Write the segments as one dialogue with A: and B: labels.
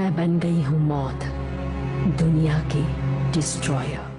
A: मैं बन गई हूं मौत, दुनिया की डिस्ट्रॉयर।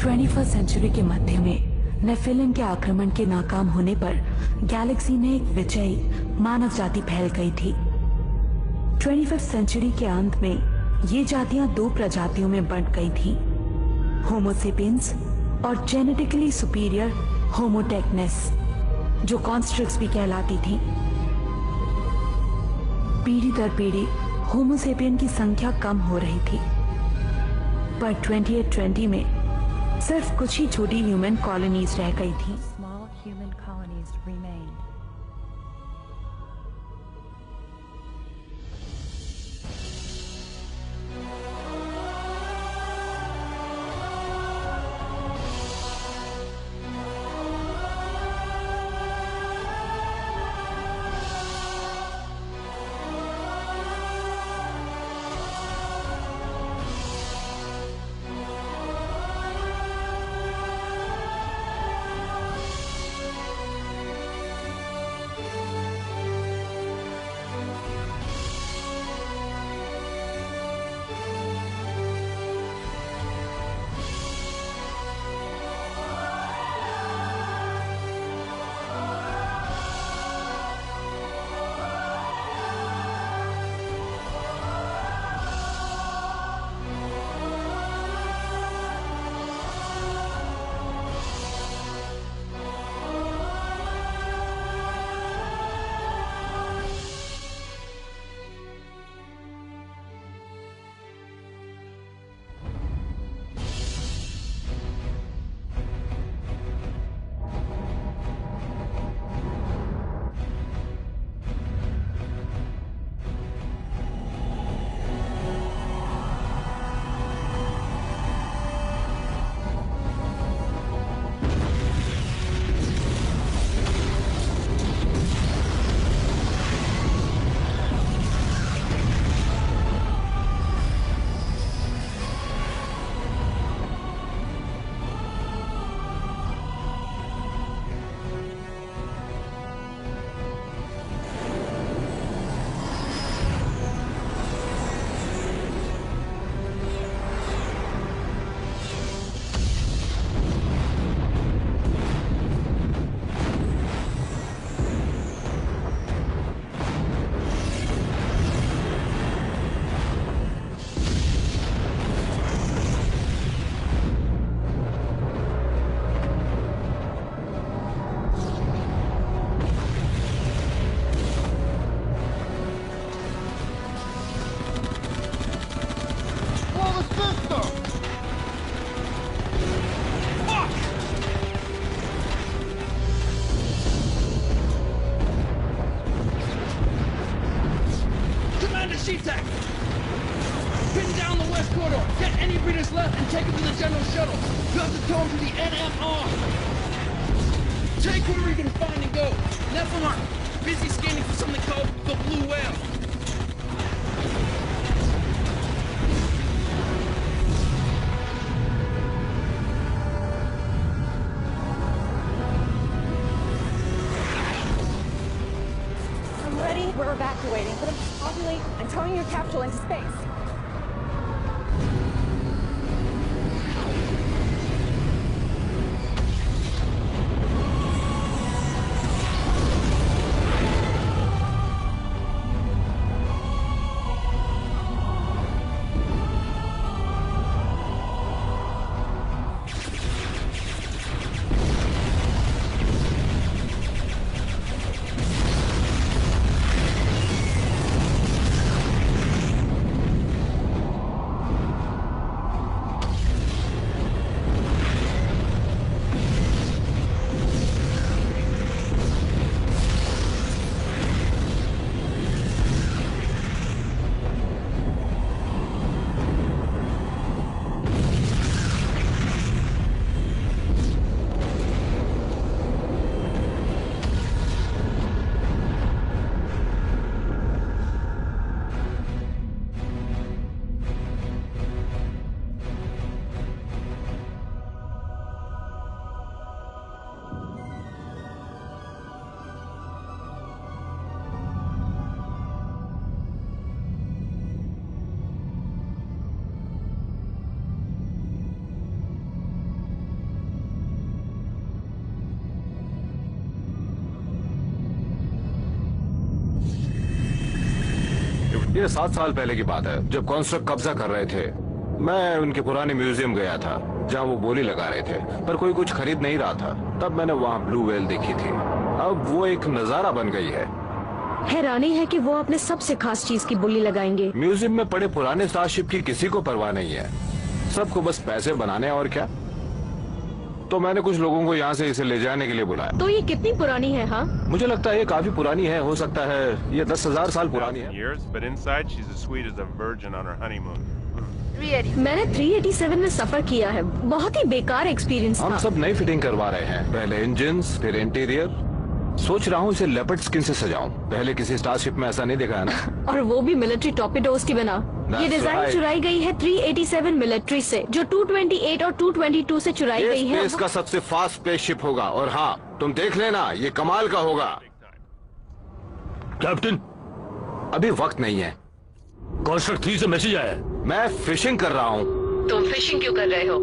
A: ट्वेंटी फर्स्ट सेंचुरी के मध्य में नेफिलिम के आक्रमण के नाकाम होने पर गैलेक्सी में एक विजयी मानव जाति फैल गई थी। 25th सेंचुरी के अंत में ये जातियां दो प्रजातियों में बंट गई थी, होमोसेपियंस और जेनेटिकली सुपीरियर होमोटेक्नेस, जो कॉन्स्ट्रिक्स भी कहलाती थी। पीढ़ी दर पीढ़ी होमोसेपियन की संख्या कम हो रही थी, पर 2020 में सिर्फ कुछ ही छोटी ह्यूमन कॉलोनीज रह गई थी।
B: Small human colonies remained.
C: SeaTac! Pin down the west corridor, get any readers left and take them to the general shuttle. You have to tow them to the NMR. Take whoever you can find and go. Nephilim, busy scanning for something called the Blue Whale.
D: We're evacuating. Put them populate and towing your capsule into space.
E: ये 7 साल पहले की बात है, जब construct कब्जा कर रहे थे। मैं उनके पुराने म्यूजियम गया था जहाँ वो बोली लगा रहे थे, पर कोई कुछ खरीद नहीं रहा था। तब मैंने वहाँ ब्लू व्हेल देखी थी। अब वो एक नजारा बन गई है।
F: हैरानी है कि वो अपने सबसे खास चीज की बोली लगाएंगे।
E: म्यूजियम में पड़े पुराने स्टारशिप की किसी को परवाह नहीं है, सबको बस पैसे बनाने और क्या। तो मैंने कुछ लोगों को यहाँ से इसे ले जाने के लिए बुलाया।
F: तो ये कितनी पुरानी है? हाँ,
E: मुझे लगता है ये काफी पुरानी है, हो सकता है ये 10,000 साल पुरानी है।
F: मैंने 387 में सफर किया है, बहुत ही बेकार एक्सपीरियंस
E: हम
F: था।
E: सब नई फिटिंग करवा रहे हैं, पहले इंजन्स फिर इंटीरियर। सोच रहा हूँ इसे लेपर्ड स्किन से सजाऊं, पहले किसी स्टारशिप में ऐसा नहीं देखा है ना।
F: और वो भी मिलिट्री टॉर्पिडोज की बिना। ये डिजाइन
E: right.
F: चुराई गई है 387 मिलिट्री से, जो 228 और 222 से चुराई
E: ये
F: गई है।
E: स्पेस का सबसे फास्ट स्पेसशिप होगा, और हाँ तुम देख लेना, ये कमाल का होगा।
G: कैप्टन,
E: अभी वक्त नहीं है।
G: कॉन्स्ट्रक्ट 3 से मैसेज आया है।
E: मैं फिशिंग कर रहा हूँ।
F: तुम फिशिंग क्यों कर रहे हो?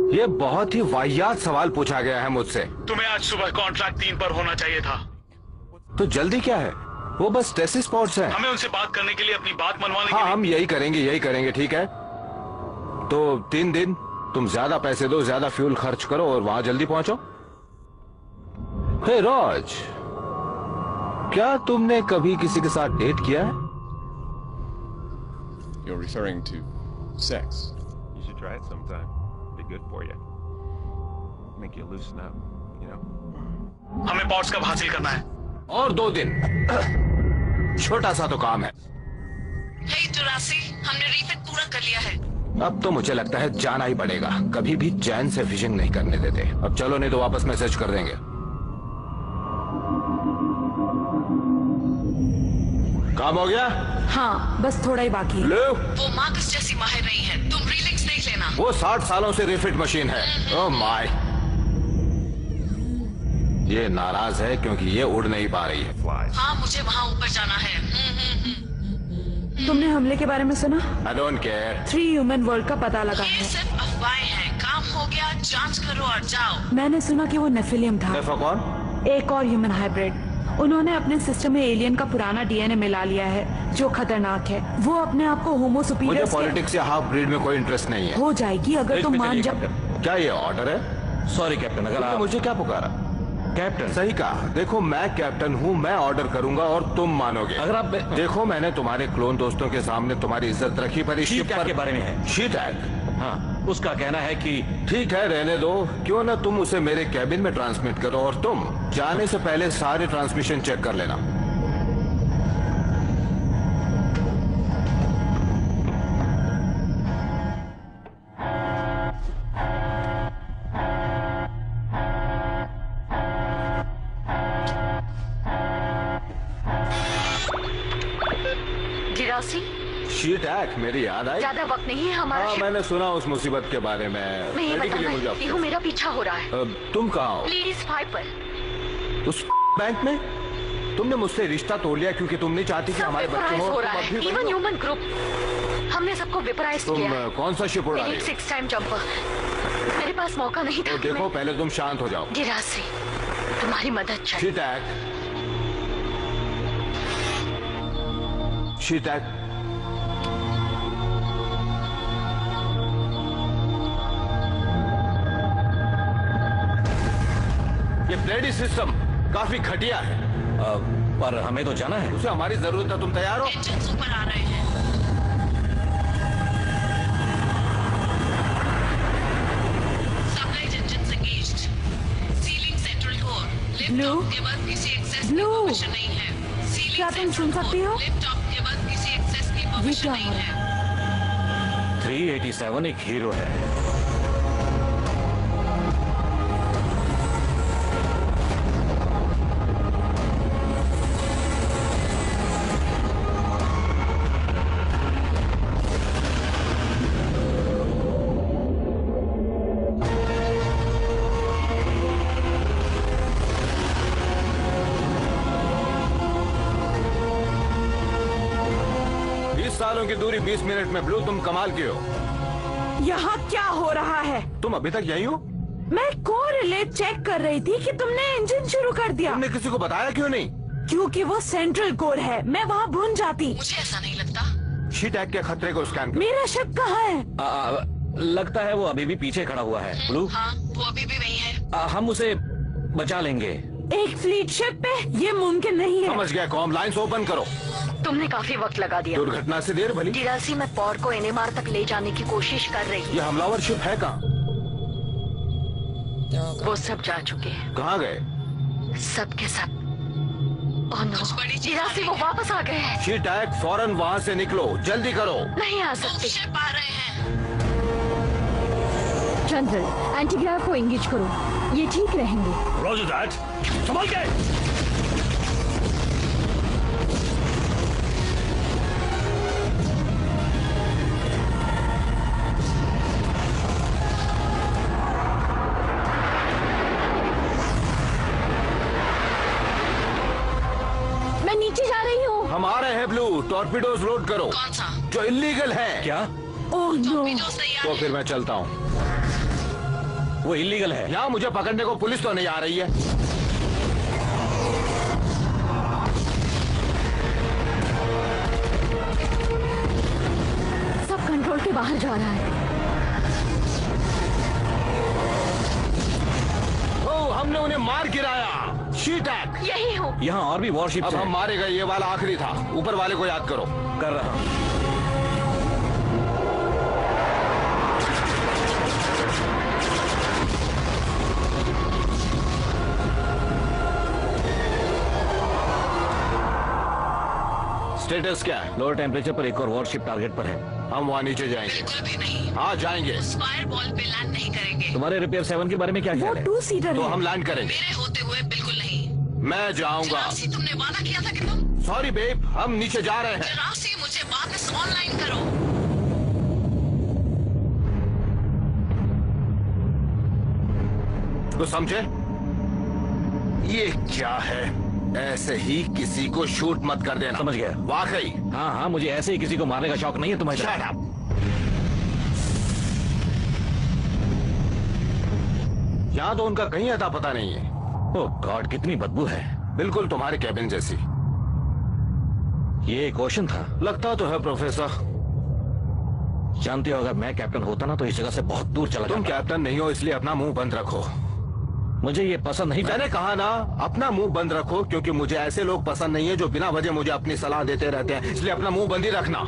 E: ये बहुत ही वाहियात सवाल पूछा गया है मुझसे।
G: तुम्हें आज सुबह कॉन्ट्रैक्ट 3 पर होना चाहिए था।
E: तो जल्दी क्या है? वो बस टेस्ट स्पॉट्स हैं।
G: हमें उनसे बात करने के लिए, अपनी बात मनवाने
E: हाँ
G: के लिए।
E: हम यही करेंगे, ठीक है। तो 3 दिन तुम ज्यादा पैसे दो, ज्यादा फ्यूल खर्च करो और वहां जल्दी पहुंचो। हे रोज, क्या तुमने कभी किसी के साथ डेट किया है?
H: You're referring to sex.
I: You should try it sometime. Be good for you. Make you loosen up, you know.
G: हमें पॉट्स कब हासिल करना है?
E: और 2 दिन। छोटा सा तो काम है।
F: हे जुरासी, हमने रीफिट पूरा कर लिया है।
E: अब तो मुझे लगता है जाना ही पड़ेगा, कभी भी चैन से फिशिंग नहीं करने देते। अब चलो, नहीं तो वापस मैसेज कर देंगे। काम हो गया?
A: हाँ, बस थोड़ा ही बाकी है।
E: लो,
F: वो मार्कस जैसी माहिर नहीं है, तुम रीलिंग्स देख लेना।
E: वो 60 सालों से रिफिट मशीन है। ओह माय, ये नाराज है क्योंकि ये उड़ नहीं पा रही है।
I: Flies.
F: हाँ, मुझे वहाँ ऊपर जाना है।
A: तुमने हमले के बारे में सुना?
E: I don't care.
A: 3 human world का पता लगा
F: ये
A: है।
F: सिर्फ अफवाहें हैं, काम हो गया, जांच करो और जाओ।
A: मैंने सुना कि वो नेफिलियम था,
E: नेफा कौन?
A: एक और ह्यूमन हाइब्रिड। उन्होंने अपने सिस्टम में एलियन का पुराना डीएनए मिला लिया है, जो खतरनाक है। वो अपने आप को होमो
E: मुझे
A: सुपीरियर
E: पॉलिटिक्स या हाफ ब्रीड में कोई इंटरेस्ट नहीं है।
A: हो जाएगी अगर तुम मान जाओ।
E: क्या ये ऑर्डर है?
G: सॉरी कैप्टन, अगर
E: तुमने
G: आप
E: मुझे क्या पुकारा?
G: कैप्टन,
E: सही कहा। देखो, मैं कैप्टन हूँ, मैं ऑर्डर करूंगा और तुम मानोगे।
G: अगर आप
E: देखो, मैंने तुम्हारे क्लोन दोस्तों के सामने तुम्हारी इज्जत रखी, पर इस शिप
G: के बारे में है।
E: She tag.
G: हाँ, उसका कहना है कि
E: ठीक है, रहने दो। क्यों ना तुम उसे मेरे कैबिन में ट्रांसमिट करो, और तुम जाने से पहले सारे ट्रांसमिशन चेक कर लेना।
F: जिरासी,
E: शी टैग, मेरी याद आई।
F: ज्यादा वक्त नहीं है हमारा।
E: हाँ, मैंने सुना उस मुसीबत के बारे में।
F: मैं ये
E: रेडी के लिए मुझे
F: बताती हूँ, मेरा पीछा हो रहा है।
E: तुम कहाँ हो?
F: लेडीज 5 पर।
E: उस बैंक में? तुमने मुझसे रिश्ता तोड़ लिया क्योंकि तुम नहीं चाहती कि हमारे बच्चे हो
F: रहा है। इवन ह्यूमन ग्रुप, हमने सबको वेपराइज किया है।
E: तुम कौन सा शिप उड़ा रही हो?
F: 6 टाइम जंपर। मेरे पास मौका नहीं था।
E: तो देखो पहले तुम शांत हो जाओ।
F: गिरासी, तुम्हारी मदद चाहिए।
E: शीतक, ये ब्लेडी सिस्टम काफी घटिया है।
G: पर हमें तो जाना है।
E: उसे हमारी जरूरत है। तुम तैयार हो?
F: इंजन्स ऊपर आ रहे हैं। Supply engines engaged. Ceiling central core. Lift off के बाद किसी एक्सेस की परमिशन नहीं है।
A: क्या तुम सुन सकती हो?
F: लिफ्ट ऑफ के बाद किसी एक्सेस की परमिशन नहीं है।
G: 387 एक हीरो है।
E: सालों की दूरी 20 मिनट में। ब्लू, तुम कमाल के हो।
A: यहाँ क्या हो रहा है?
E: तुम अभी तक यहीं हो?
A: मैं कोरिलेट चेक कर रही थी कि तुमने इंजन शुरू कर दिया।
E: तुमने किसी को बताया क्यों नहीं?
A: क्योंकि वो सेंट्रल कोर है, मैं वहाँ भून जाती।
F: मुझे ऐसा नहीं लगता।
E: शीट के खतरे को स्कैन करो।
A: मेरा शक कहाँ है?
G: लगता है वो अभी भी पीछे खड़ा हुआ है। ब्लू,
F: हाँ, वो अभी भी वही है।
G: हम उसे बचा लेंगे।
A: एक फ्लीट शिप पे ये मुमकिन नहीं है।
E: समझ गया। कॉम लाइंस ओपन करो।
F: तुमने काफी वक्त लगा दिया।
E: दुर्घटना से देर भली।
F: गिरासी में पॉर को एनएमआर तक ले जाने की कोशिश कर रही है।
E: ये हमलावर शिप है कहाँ?
F: वो सब जा चुके हैं।
E: कहाँ गए?
F: सब के सब। ओह नो, गिरासी वो वापस आ गए हैं।
E: शीट फौरन वहाँ से निकलो, जल्दी करो।
F: नहीं आ सकते। शिप आ रहे हैं।
B: जनरल, एंटीग्राफ को एंगेज करो, ये ठीक रहेंगे।
G: रोजर दैट, संभल के।
B: नीचे जा रही हूँ।
E: हम आ रहे हैं ब्लू। टॉर्पीडोज लोड करो।
F: कौन सा?
E: जो इलीगल है।
G: क्या?
A: Oh no.
E: तो फिर मैं चलता हूँ।
G: वो इलीगल है।
E: यहाँ मुझे पकड़ने को पुलिस तो नहीं आ रही है।
B: सब कंट्रोल के बाहर जा रहा है।
E: ओह, हमने उन्हें मार गिराया। शीटैक,
F: यही हूँ।
G: यहाँ और भी वॉरशिप
E: अब हम मारे गए। ये वाला आखिरी था। ऊपर वाले को याद करो।
G: कर रहा हूँ।
E: स्टेटस क्या है?
G: लोअर टेम्परेचर पर एक और वॉरशिप टारगेट पर है।
E: हम वहाँ नीचे जाएंगे।
F: बिल्कुल भी नहीं।
E: हाँ जाएंगे।
F: फायरबॉल पे लैंड नहीं करेंगे।
G: तुम्हारे रिपेयर 7 के बारे में क्या
A: वो
G: ख्याल है?
A: 2 सीटर
E: तो
A: है।
E: हम लैंड करेंगे।
F: मेरे होते हुए बिल्कुल नहीं।
E: मैं जाऊंगा।
F: जरासी, तुमने वादा किया था कि तुम।
E: सॉरी बेब, हम नीचे जा रहे हैं।
F: जरासी, मुझे वापस ऑनलाइन करो।
E: तो समझे? ये क्या है? ऐसे ही किसी को शूट मत कर देना।
G: समझ गया।
E: वाकई।
G: हाँ हाँ, मुझे ऐसे ही किसी को मारने का शौक नहीं है तुम्हारी तरह।
E: Shut up. यहाँ तो उनका कहीं अता पता नहीं है।
G: ओह गॉड, कितनी बदबू है।
E: बिल्कुल तुम्हारे कैबिन जैसी।
G: ये एक ओशन था।
E: लगता तो है प्रोफेसर।
G: जानते हो, अगर मैं कैप्टन होता ना तो इस जगह से बहुत दूर चला
E: तुम
G: जाता।
E: कैप्टन नहीं हो, इसलिए अपना मुंह बंद रखो।
G: मुझे ये पसंद नहीं।
E: मैंने कहा ना, अपना मुंह बंद रखो, क्योंकि मुझे ऐसे लोग पसंद नहीं है जो बिना वजह मुझे अपनी सलाह देते रहते हैं। इसलिए अपना मुंह बंद ही रखना।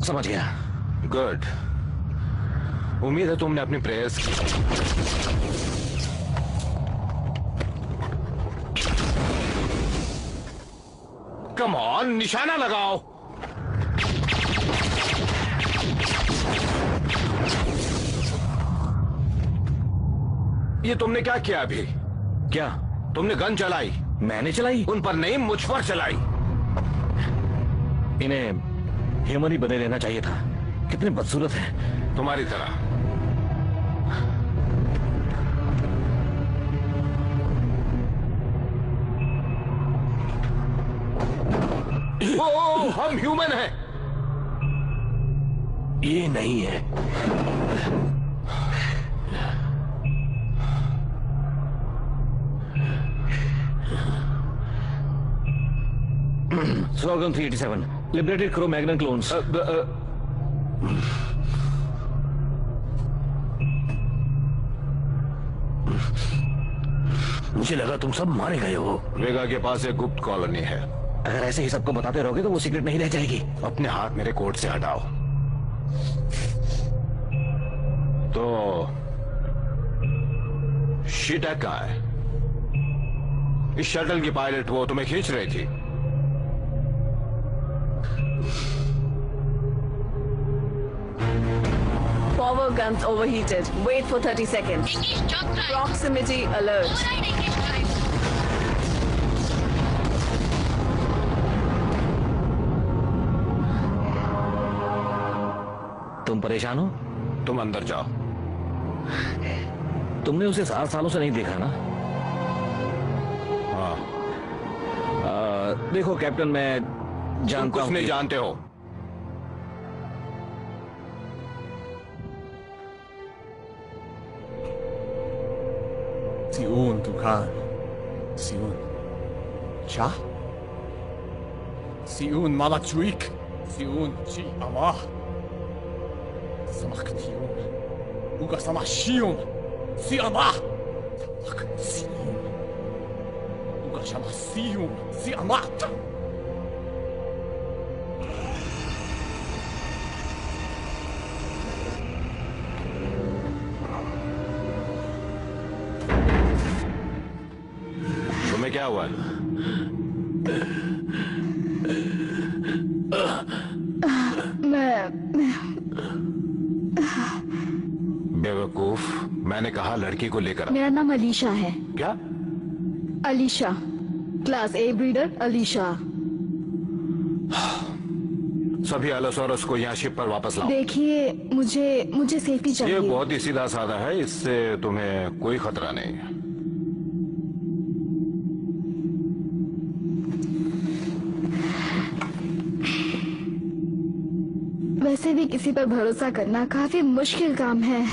G: समझ गया।
E: गुड। उम्मीद है तुमने अपनी प्रेयर्स की। कम ऑन, निशाना लगाओ। ये तुमने क्या किया अभी?
G: क्या?
E: तुमने गन चलाई।
G: मैंने चलाई?
E: उन पर नहीं, मुझ पर चलाई।
G: इन्हें ह्यूमन ही बने रहना चाहिए था। कितने बदसूरत हैं।
E: तुम्हारी तरह। ओ, हम ह्यूमन हैं।
G: ये नहीं है। Sorghum 387, liberated Cro-Magnon clones. मुझे लगा तुम सब मारे गए हो।
E: वेगा के पास एक गुप्त कॉलोनी है।
G: अगर ऐसे ही सबको बताते रहोगे तो वो सीक्रेट नहीं रह जाएगी।
E: अपने हाथ मेरे कोट से हटाओ। तो शीटा कहाँ है? इस शटल की पायलट वो तुम्हें खींच रही थी।
D: Power guns overheated. Wait for 30 seconds.
F: Engage jump drive.
D: Proximity alert.
F: Override engage drive.
G: तुम परेशान हो?
E: तुम अंदर जाओ।
G: तुमने उसे 7 सालों से नहीं देखा ना?
E: हाँ।
G: देखो कैप्टन, मैं
E: तुम
G: जानता
E: कुछ
G: हूं
E: नहीं
G: कि-
E: जानते हो।
H: ציון, דוכן. ציון. צ'ה? ציון, מלאצ'וויק. ציון, צ'י, אמה. סמך ציון. אוגה סמך שיון. צי אמה. סמך ציון. אוגה סמך ציון. צי אמה.
E: तुम्हें क्या हुआ? बेवकूफ, मैंने कहा लड़की को लेकर आओ।
B: मेरा नाम अलीशा है।
E: क्या?
B: अलीशा, क्लास ए ब्रीडर अलीशा।
E: सभी अलोसोरस को यहाँ शिप पर वापस लाओ।
B: देखिए, मुझे सेफ्टी
E: ये
B: चाहिए।
E: बहुत ही सीधा साधा है, इससे तुम्हें कोई खतरा नहीं है।
B: वैसे भी किसी पर भरोसा करना काफी मुश्किल काम है।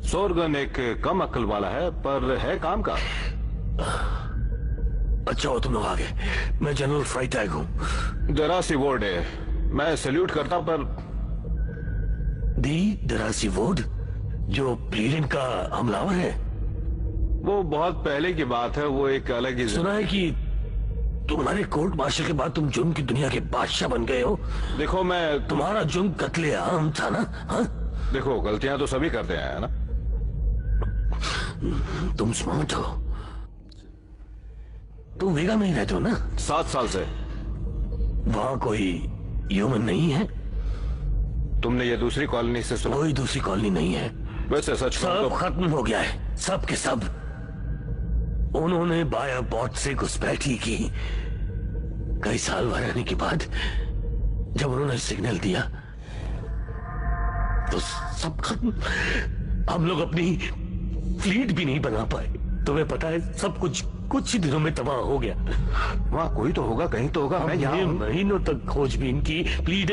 E: सोरगन एक कम अक्ल वाला है, पर है काम का।
G: अच्छा हो तुम लोग आ गए। मैं जनरल फ्राइटैग हूँ।
E: जरा सी वोर्ड है, मैं सैल्यूट करता, पर
G: दी दरासी वोड जो प्लीरिन का हमलावर है।
E: वो बहुत पहले की बात है। वो एक अलग ही
G: सुना है कि तुम्हारे कोर्ट मार्शल के बाद तुम जुर्म की दुनिया के बादशाह बन गए हो।
E: देखो, मैं
G: तुम्हारा जुर्म कत्ले आम था ना? हाँ?
E: देखो, गलतियां तो सभी करते हैं ना।
G: तुम स्मार्ट हो। तुम वेगा में ही रहते हो ना?
E: 7 साल से।
G: वहां कोई ह्यूमन नहीं है?
E: तुमने ये दूसरी कॉलोनी से सुना?
G: कोई दूसरी कॉलोनी नहीं है।
E: वैसे सच कहूं
G: सब
E: तो
G: खत्म हो गया है, सब के सब। उन्होंने बाया बॉट से घुसपैठी की। कई साल रहने के बाद जब उन्होंने सिग्नल दिया तो सब खत्म। हम लोग अपनी फ्लीट भी नहीं बना पाए। तुम्हें पता है, सब कुछ ही दिनों में तबाह हो गया।
E: वहाँ कोई तो होगा, कहीं तो होगा। मैं यहाँ
G: हमने
E: हूं।
G: महीनों तक खोजबीन की। फ्लीट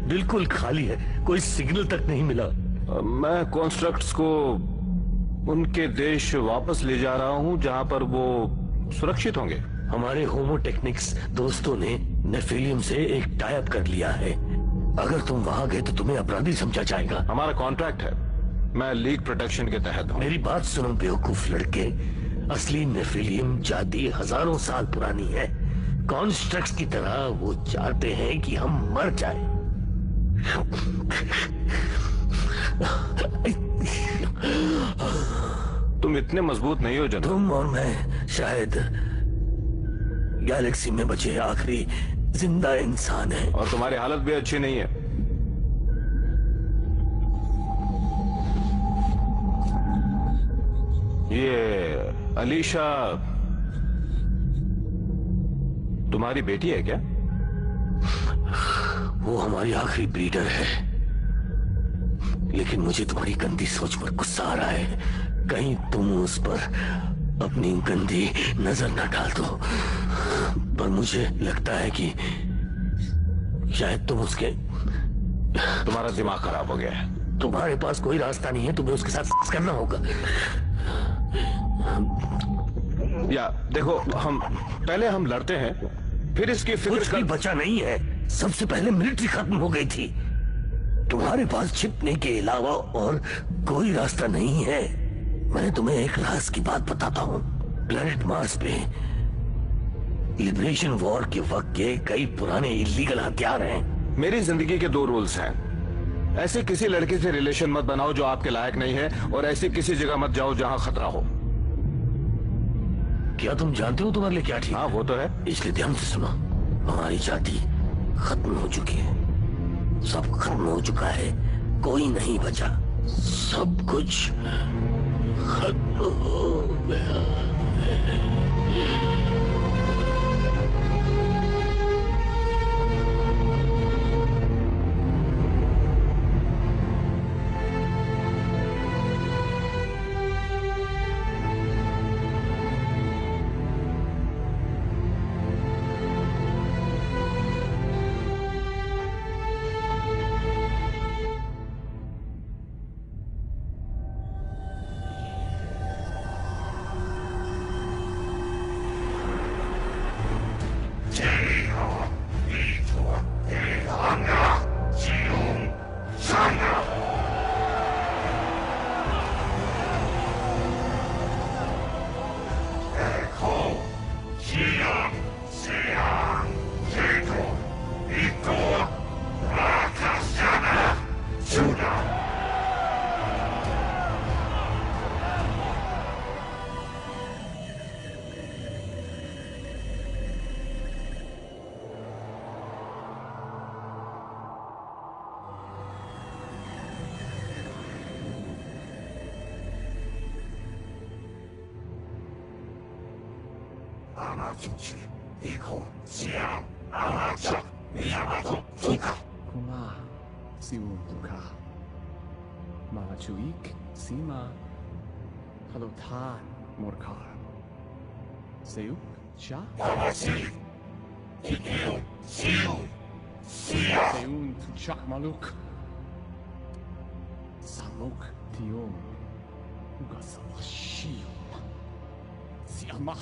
G: बिल्कुल खाली है, कोई सिग्नल तक नहीं मिला।
E: मैं कॉन्स्ट्रक्ट्स को उनके देश वापस ले जा रहा हूँ, जहाँ पर वो सुरक्षित होंगे।
G: हमारे होमोटेक्निक्स दोस्तों ने नेफिलियम से एक टाई अप कर लिया है। अगर तुम वहां गए तो तुम्हें अपराधी समझा जाएगा।
E: हमारा कॉन्ट्रैक्ट है, मैं लीग प्रोटेक्शन के तहत हूँ।
G: मेरी बात सुनो बेवकूफ लड़के। असली नेफिलियम जाति हजारों साल पुरानी है। कॉन्स्ट्रक्ट्स की तरह वो चाहते हैं कि हम मर जाएं।
E: तुम इतने मजबूत नहीं हो जनरल।
G: तुम और मैं शायद गैलेक्सी में बचे आखिरी जिंदा इंसान हैं।
E: और तुम्हारी हालत भी अच्छी नहीं है। ये अलीशा तुम्हारी बेटी है क्या?
G: वो हमारी आखिरी ब्रीडर है। लेकिन मुझे तुम्हारी गंदी सोच पर गुस्सा आ रहा है। कहीं तुम उस पर अपनी गंदी नजर न डाल दो। पर मुझे लगता है कि शायद तुम उसके...
E: तुम्हारा दिमाग खराब हो गया है।
G: तुम्हारे पास कोई रास्ता नहीं है, तुम्हें उसके साथ सेक्स करना होगा।
E: या देखो, हम लड़ते हैं, फिर इसकी फिक्र
G: कुछ भी बचा नहीं है। सबसे पहले मिलिट्री खत्म हो गई थी। तुम्हारे पास छिपने के अलावा और कोई रास्ता नहीं है। मैं तुम्हें एक राज की बात बताता हूँ। प्लेनेट मार्स पे लिबरेशन वॉर के वक्त के कई पुराने इलीगल हथियार हैं।
E: मेरी जिंदगी के 2 रूल्स हैं। ऐसे किसी लड़की से रिलेशन मत बनाओ जो आपके लायक नहीं है, और ऐसी किसी जगह मत जाओ जहां खतरा हो।
G: क्या तुम जानते हो तुम्हारे लिए क्या ठीक?
E: हाँ, वो तो है।
G: इसलिए ध्यान से सुनो। हमारी जाति खत्म हो चुकी है। सब खत्म हो चुका है। कोई नहीं बचा। सब कुछ खत्म हो गया है।
H: Kuma siumuka Malachuik Sima Halotan Morkar Seuk Sha Seun Tuchak Maluk Samuk Tiom Ugasawashio Siama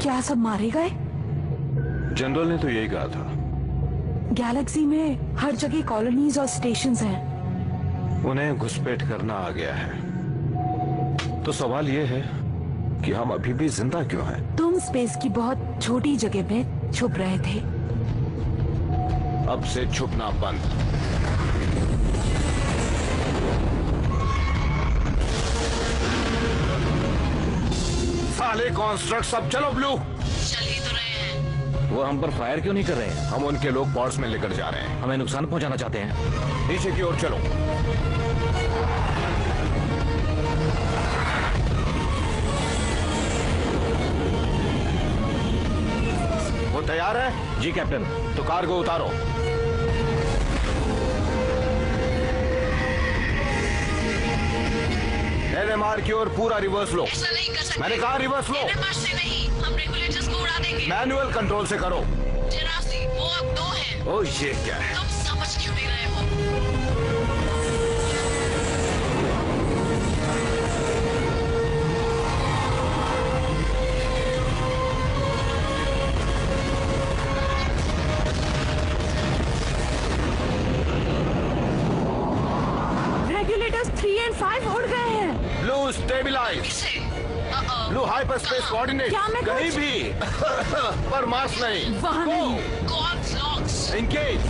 A: क्या सब मारे गए?
E: जनरल ने तो यही कहा था।
A: गैलेक्सी में हर जगह कॉलोनीज और स्टेशंस हैं।
E: उन्हें घुसपैठ करना आ गया है। तो सवाल ये है कि हम अभी भी जिंदा क्यों हैं?
A: तुम स्पेस की बहुत छोटी जगह में छुप रहे थे।
E: अब से छुपना बंद। साले कॉन्स्ट्रक्ट सब, चलो ब्लू।
F: चल ही तो रहे हैं।
J: वो हम पर फायर क्यों नहीं कर रहे हैं?
E: हम उनके लोग पॉड्स में लेकर जा रहे हैं।
J: हमें नुकसान पहुंचाना चाहते हैं।
E: नीचे की ओर चलो। वो तैयार है?
J: जी कैप्टन।
E: तो कार्गो उतारो। एनएमआर की ओर पूरा रिवर्स लो।
F: ऐसा नहीं कर सकते।
E: मैंने कहा रिवर्स लो।
F: एनएमआर से नहीं, हम रेगुलेटर्स को उड़ा देंगे।
E: मैनुअल कंट्रोल से करो।
F: जेरासी, वो अब 2 हैं।
E: ओ ये क्या है?
F: तुम समझ क्यों नहीं रहे हो?
A: रेगुलेटर्स 3 और 5 उड़ गए हैं।
E: Blue stabilise.
F: किसे?
E: Blue hyper space coordinate.
A: क्या मैं
E: कहीं
A: कुछ-
E: भी पर मास नहीं।
A: वहाँ नहीं।
F: God's locks.
E: इंगेज।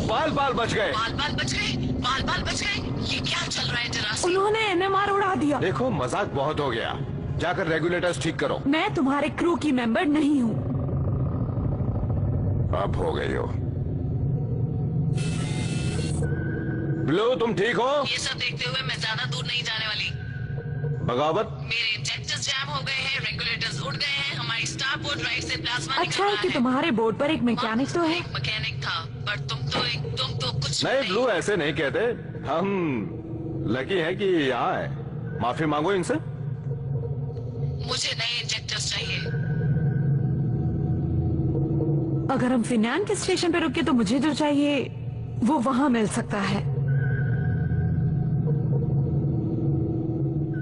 E: बाल बाल बच गए।
F: बाल बाल बच गए। बाल बाल बच गए। ये क्या चल रहा है जेरासी?
A: उन्होंने एनएमआर उड़ा दिया।
E: देखो मजाक बहुत हो गया। जाकर रेगुलेटर्स ठीक करो।
A: मैं तुम्हारे क्रू की मेंबर नहीं हूँ।
E: अब हो गई हो। ब्लू तुम ठीक हो?
F: ये सब देखते हुए मैं ज्यादा दूर नहीं जाने वाली।
E: बगावत,
F: मेरे इंजेक्टर्स जैम हो गए हैं, रेगुलेटर्स उड़ गए हैं, हमारी स्टारपोर्ट ड्राइव से प्लाज्मा
A: अच्छा है कि तुम्हारे बोर्ड पर एक मैकेनिक तो है।
F: एक मैकेनिक था, पर तुम तो कुछ
E: नहीं ब्लू ऐसे नहीं कहते, हम लकी है कि यहाँ है। माफी मांगो इनसे।
F: मुझे नए इंजेक्टर्स चाहिए।
A: अगर हम फिनान के स्टेशन पे रुके तो मुझे जो चाहिए वो वहां मिल सकता है।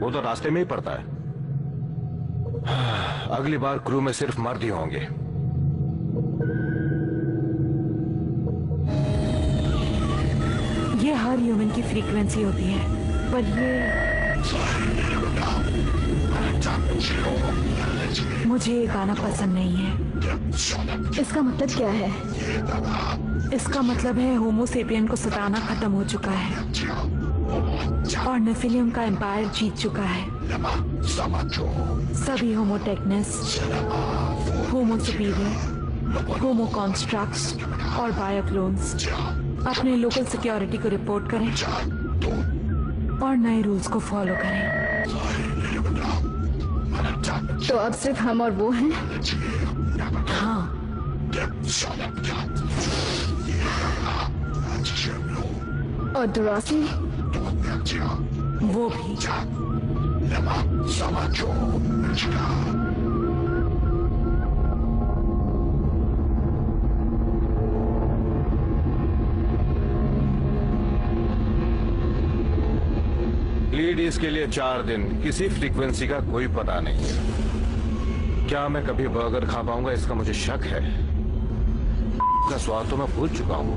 E: वो तो रास्ते में ही पड़ता है। अगली बार क्रू में सिर्फ मर्द ही होंगे।
A: ये हर ह्यूमन की फ्रीक्वेंसी होती है, पर मुझे ये गाना पसंद नहीं है।
B: इसका मतलब क्या है?
A: इसका मतलब है होमोसेपियन को सताना खत्म हो चुका है और नेफिलियम का एम्पायर जीत चुका है। सभी होमोटेक्नस, होमो सुपीरियर, होमो कॉन्स्ट्रक्ट्स और बायोक्लोन्स अपने लोकल सिक्योरिटी को रिपोर्ट करें और नए रूल्स को फॉलो करें।
B: तो अब सिर्फ हम और वो हैं?
A: हाँ।
B: और दुरासी?
A: वो भी।
E: लेडीज के लिए 4 दिन, किसी फ्रीक्वेंसी का कोई पता नहीं है। क्या मैं कभी बर्गर खा पाऊंगा, इसका मुझे शक है। का स्वाद तो मैं भूल चुका हूं।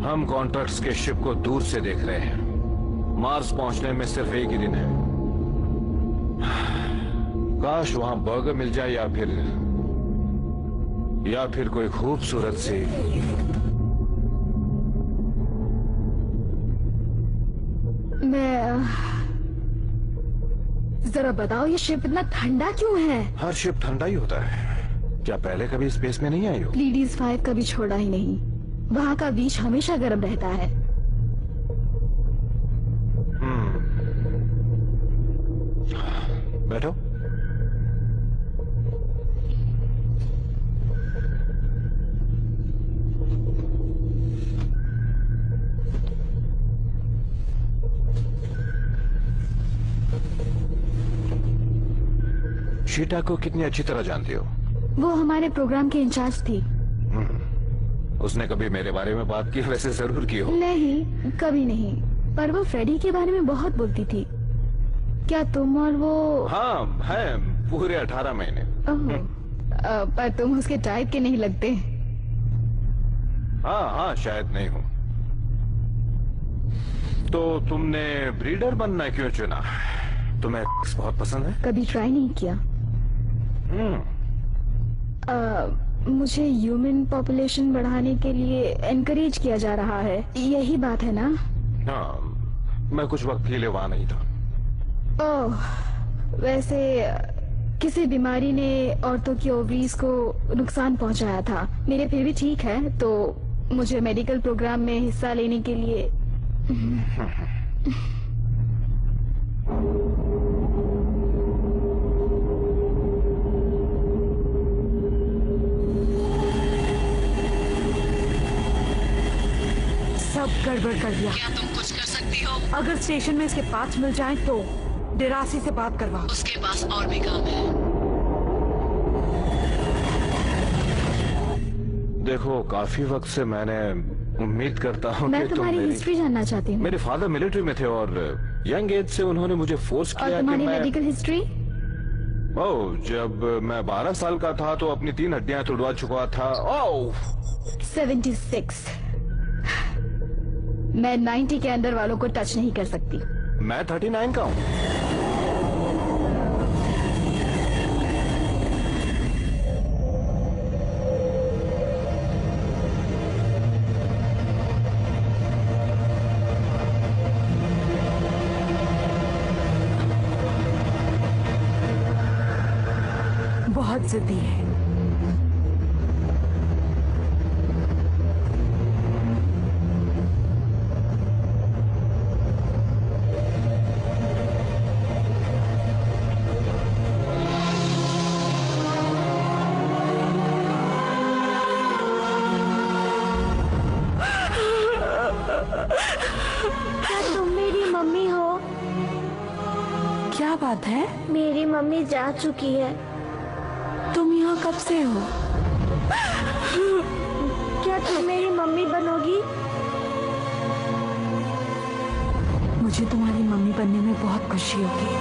E: हम कॉन्ट्रैक्ट्स के शिप को दूर से देख रहे हैं। मार्स पहुंचने में सिर्फ एक ही दिन है। काश वहां बर्गर मिल जाए या फिर कोई खूबसूरत सी
B: जरा बताओ, ये शिप इतना ठंडा क्यों है?
E: हर शिप ठंडा ही होता है। क्या पहले कभी स्पेस में नहीं आई हो?
B: प्लीडीज 5 कभी छोड़ा ही नहीं। वहाँ का बीच हमेशा गर्म रहता है।
E: बैठो। शीटा को कितनी अच्छी तरह जानती हो?
B: वो हमारे प्रोग्राम के इंचार्ज थी।
E: उसने कभी मेरे बारे में बात की? वैसे जरूर की हो।
B: नहीं, कभी नहीं। पर वो फ्रेडी के बारे में बहुत बोलती थी। क्या तुम और वो?
E: हाँ है, पूरे 18 महीने।
B: पर तुम उसके टाइप के नहीं लगते।
E: हाँ शायद नहीं हूँ। तो तुमने ब्रीडर बनना क्यों चुना? तुम्हें बहुत पसंद है?
B: कभी ट्राई नहीं किया। मुझे ह्यूमन पॉपुलेशन बढ़ाने के लिए एनकरेज किया जा रहा है, यही बात है ना?
E: हाँ, मैं कुछ वक्त के लिए वहाँ नहीं था।
B: ओह, वैसे किसी बीमारी ने औरतों की ओवरीज को नुकसान पहुंचाया था। मेरे फिर भी ठीक है, तो मुझे मेडिकल प्रोग्राम में हिस्सा लेने के लिए
A: सब गड़बड़ कर दिया।
F: क्या तुम कुछ कर सकती हो?
A: अगर स्टेशन में इसके पार्ट्स मिल जाएं तो डिरासी से बात करवाओ।
F: उसके पास और भी काम है।
E: देखो, काफी वक्त से मैंने उम्मीद करता हूँ
B: मैं
E: कि
B: तुम्हारी हिस्ट्री जानना चाहती हूँ।
E: मेरे फादर मिलिट्री में थे और यंग एज से उन्होंने मुझे फोर्स किया कि मैं
B: मेडिकल हिस्ट्री?
E: ओह, जब मैं 12 साल का था तो अपनी 3 हड्डियां तुड़वा चुका था। ओह
B: 76। मैं 90 के अंदर वालों को टच नहीं कर सकती।
E: मैं 39 का हूँ।
A: बहुत जिद्दी है। बात है?
K: मेरी मम्मी जा चुकी है।
A: तुम यहाँ कब से हो?
K: क्या तुम मेरी मम्मी बनोगी?
A: मुझे तुम्हारी मम्मी बनने में बहुत खुशी होगी।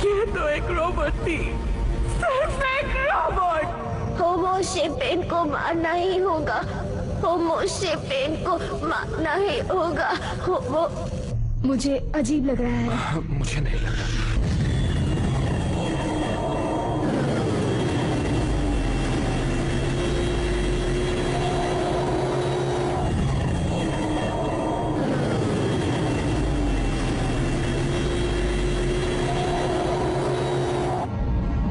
A: ये तो एक रोबोट थी, सिर्फ एक रोबोट।
K: होमो सेपियन को मारना ही होगा। होमो सेपियन को मारना ही होगा। होमो।
B: मुझे अजीब लग रहा है।
E: मुझे नहीं लग रहा।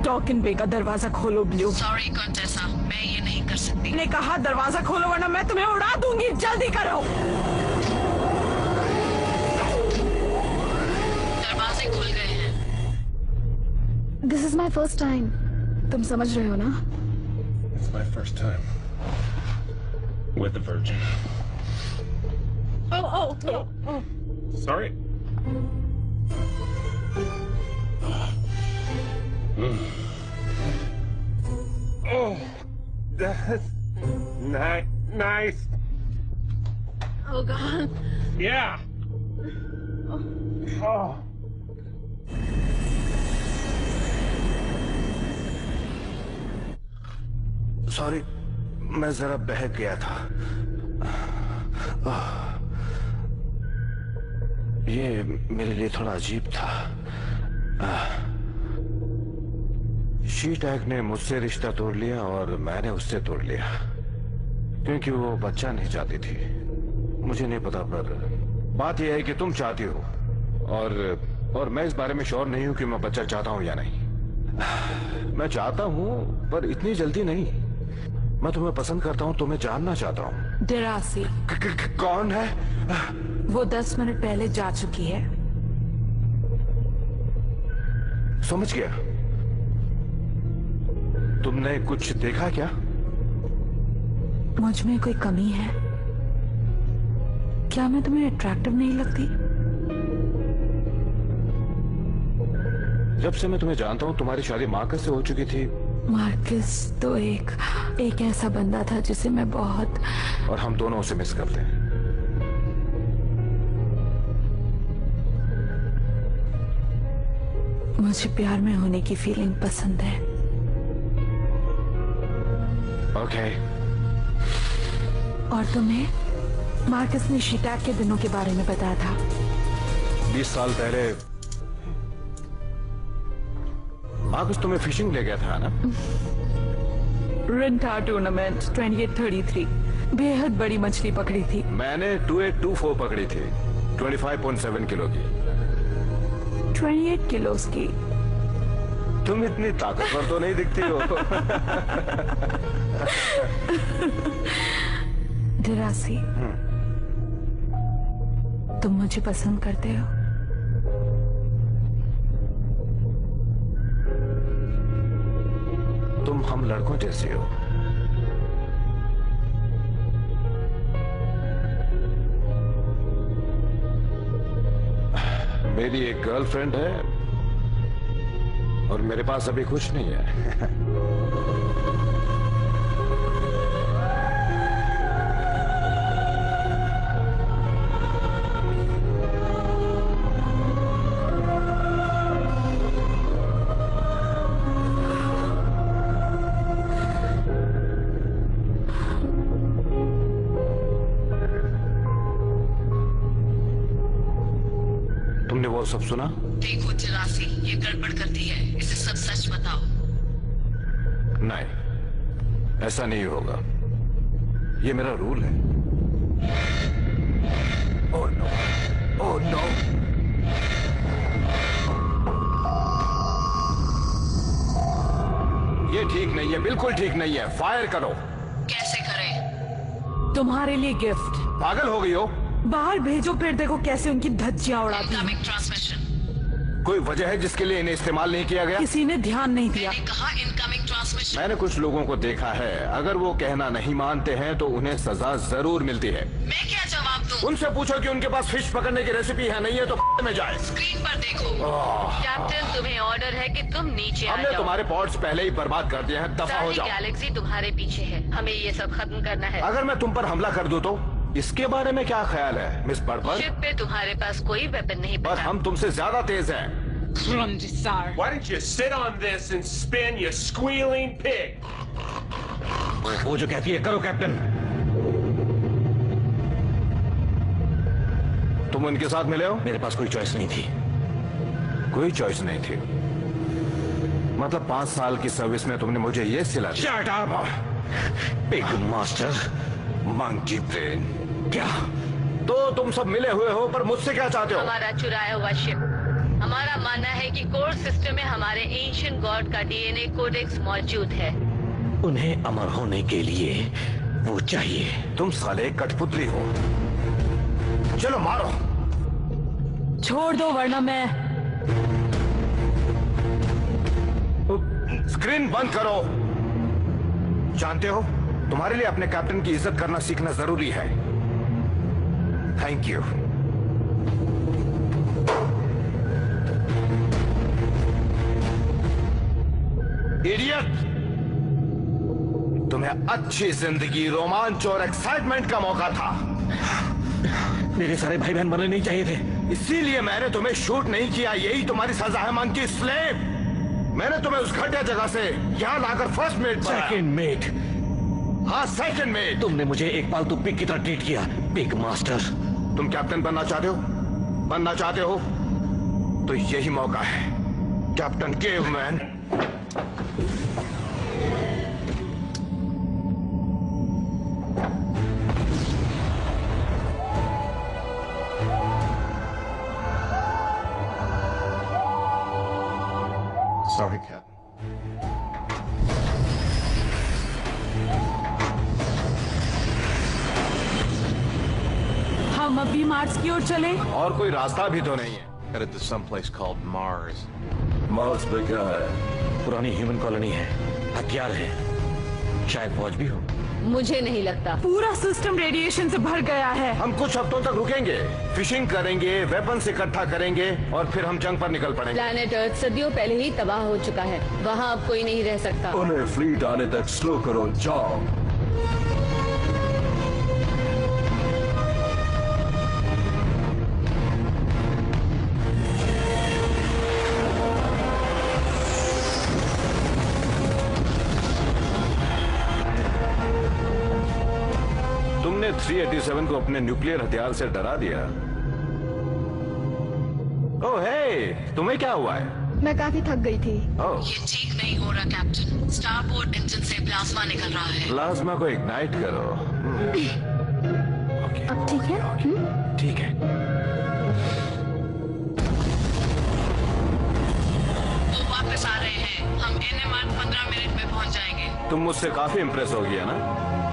A: डॉकिन बे का दरवाजा खोलो ब्लू।
F: सॉरी कॉन्टेसा, मैं ये नहीं कर सकती।
A: मैंने कहा दरवाजा खोलो वरना मैं तुम्हें उड़ा दूंगी। जल्दी करो।
F: दरवाजे खुल गए हैं।
B: This is my first time. तुम समझ रहे हो ना?
I: It's my first time with the Virgin.
F: Oh.
I: Sorry. Oh, that's nice.
F: Oh God.
I: Yeah. Oh.
E: Sorry, मैं जरा बहक गया था। ये मेरे लिए थोड़ा अजीब था। शी टैग ने मुझसे रिश्ता तोड़ लिया और मैंने उससे तोड़ लिया, क्योंकि वो बच्चा नहीं चाहती थी। मुझे नहीं पता, पर बात यह है कि तुम चाहती हो, और मैं इस बारे में श्योर नहीं हूं कि मैं बच्चा चाहता हूं या नहीं। मैं चाहता हूं, पर इतनी जल्दी नहीं। मैं तुम्हें पसंद करता हूं, तुम्हें जानना चाहता हूं।
A: डेरासी।
E: कौन है?
A: वो 10 मिनट पहले जा चुकी है।
E: समझ गया। तुमने कुछ देखा क्या?
A: मुझ में कोई कमी है क्या? मैं तुम्हें अट्रैक्टिव नहीं लगती?
E: जब से मैं तुम्हें जानता हूं, तुम्हारी शादी मार्कस से हो चुकी थी।
A: मार्कस तो एक ऐसा बंदा था जिसे मैं बहुत,
E: और हम दोनों उसे मिस करते हैं।
A: मुझे प्यार में होने की फीलिंग पसंद है।
E: ओके।
A: और तुम्हें? मार्कस ने शिटैग के दिनों के बारे में बताया था।
E: 20 साल पहले मार्कस तुम्हें फिशिंग ले गया था ना?
A: रिंटा टूर्नामेंट 2833 बेहद बड़ी मछली पकड़ी थी।
E: मैंने 2824 पकड़ी थी, 25.7 किलो की।
A: 28 किलोस की।
E: तुम इतनी ताकतवर तो नहीं दिखती हो।
A: डेरासी, तुम मुझे पसंद करते हो?
E: तुम हम लड़कों जैसी हो। मेरी एक गर्लफ्रेंड है और मेरे पास अभी कुछ नहीं है। सब सुना?
F: देखो डेरासी, ये गड़बड़ करती है। इसे सब सच बताओ।
E: नहीं, ऐसा नहीं होगा। ये मेरा रूल है। Oh no, oh no. ये ठीक नहीं है, बिल्कुल ठीक नहीं है। फायर करो।
F: कैसे करें?
A: तुम्हारे लिए गिफ्ट।
E: पागल हो गई हो?
A: बाहर भेजो, फिर देखो कैसे उनकी धज्जियां उड़ाती हैं।
F: ट्रांसमिशन।
E: कोई वजह है जिसके लिए इन्हें इस्तेमाल नहीं किया गया?
A: किसी ने ध्यान नहीं दिया।
F: मैंने कहा इनकमिंग ट्रांसमिशन।
E: मैंने कुछ लोगों को देखा है, अगर वो कहना नहीं मानते हैं तो उन्हें सजा जरूर मिलती है।
F: मैं क्या जवाब दूं?
E: उनसे पूछो कि उनके पास फिश पकड़ने की रेसिपी है, नहीं है तो में जाए।
F: स्क्रीन पर देखो। कैप्टन, तुम्हें ऑर्डर है कि तुम नीचे आ
E: हमने
F: जाओ।
E: तुम्हारे पॉड्स पहले ही बर्बाद कर दिए हैं, दफा हो
F: सारी
E: जाओ।
F: गैलेक्सी तुम्हारे पीछे है, हमें ये सब खत्म करना है।
E: अगर मैं तुम पर हमला कर दूं तो इसके बारे में क्या ख्याल है मिस बर्बर?
F: शिप पे तुम्हारे पास कोई वेपन नहीं
E: पर
F: बचा।
E: हम तुमसे ज्यादा तेज हैं।
L: Why don't you sit on this and spin, you squealing pig?
J: वो जो कहती है करो कैप्टन।
E: तुम उनके साथ मिले हो?
J: मेरे पास कोई चॉइस नहीं थी।
E: कोई चॉइस नहीं थी? मतलब 5 साल की सर्विस में तुमने मुझे ये सिला दिया?
J: Shut up! Big Master,
E: monkey brain.
J: क्या?
E: तो तुम सब मिले हुए हो, पर मुझसे क्या चाहते हो?
F: हमारा चुराया हुआ शिप। हमारा मानना है कि कोर सिस्टम में हमारे एंशिएंट गॉड का डीएनए कोडेक्स मौजूद है।
J: उन्हें अमर होने के लिए वो चाहिए।
E: तुम साले कठपुतली हो। चलो मारो।
A: छोड़ दो वरना मैं।
E: स्क्रीन बंद करो। जानते हो, तुम्हारे लिए अपने कैप्टन की इज्जत करना सीखना जरूरी है। Thank you. इडियट! तुम्हें अच्छी जिंदगी, रोमांच और एक्साइटमेंट का मौका था।
J: मेरे सारे भाई बहन मरने नहीं चाहिए थे,
E: इसीलिए मैंने तुम्हें शूट नहीं किया। यही तुम्हारी सजा है, मंकी स्लेव। मैंने तुम्हें उस घटिया जगह से यहां लाकर फर्स्ट मेट बनाया।
J: Second mate.
E: हाँ, सेकंड मेट।
J: तुमने मुझे एक पालतू पिग की तरह ट्रीट किया। Pig master.
E: तुम कैप्टन बनना चाहते हो? बनना चाहते हो तो यही मौका है, कैप्टन केवमैन।
I: Sorry, Captain.
A: हम अभी मार्स की ओर चले।
E: और कोई रास्ता भी तो नहीं है।
I: Headed to some place called Mars.
G: Mars पे क्या है?
J: पुरानी ह्यूमन कॉलोनी है, हथियार है, शायद फौज भी हो।
F: मुझे नहीं लगता।
A: पूरा सिस्टम रेडिएशन से भर गया है।
E: हम कुछ हफ्तों तक रुकेंगे, फिशिंग करेंगे, वेपन्स इकट्ठा करेंगे और फिर हम जंग पर निकल पड़ेंगे।
F: प्लैनेट अर्थ सदियों पहले ही तबाह हो चुका है, वहाँ अब कोई नहीं रह सकता।
G: उन्हें फ्लीट आने तक स्लो करो, जाओ।
E: तुमने 387 को अपने न्यूक्लियर हथियार से डरा दिया। ओह हे, तुम्हें क्या हुआ है?
B: मैं काफी थक गई थी।
E: ओह,
F: ये ठीक नहीं हो रहा कैप्टन। स्टारपोर्ट इंजन से प्लाज्मा निकल रहा है।
E: प्लाज्मा को इग्नाइट करो।
B: अब ठीक है?
E: ठीक है।
F: वो वापस आ रहे हैं। हम NMR 15 मिनट में पहुंच जाएंगे।
E: तुम मुझसे काफी इम्प्रेस हो गया ना?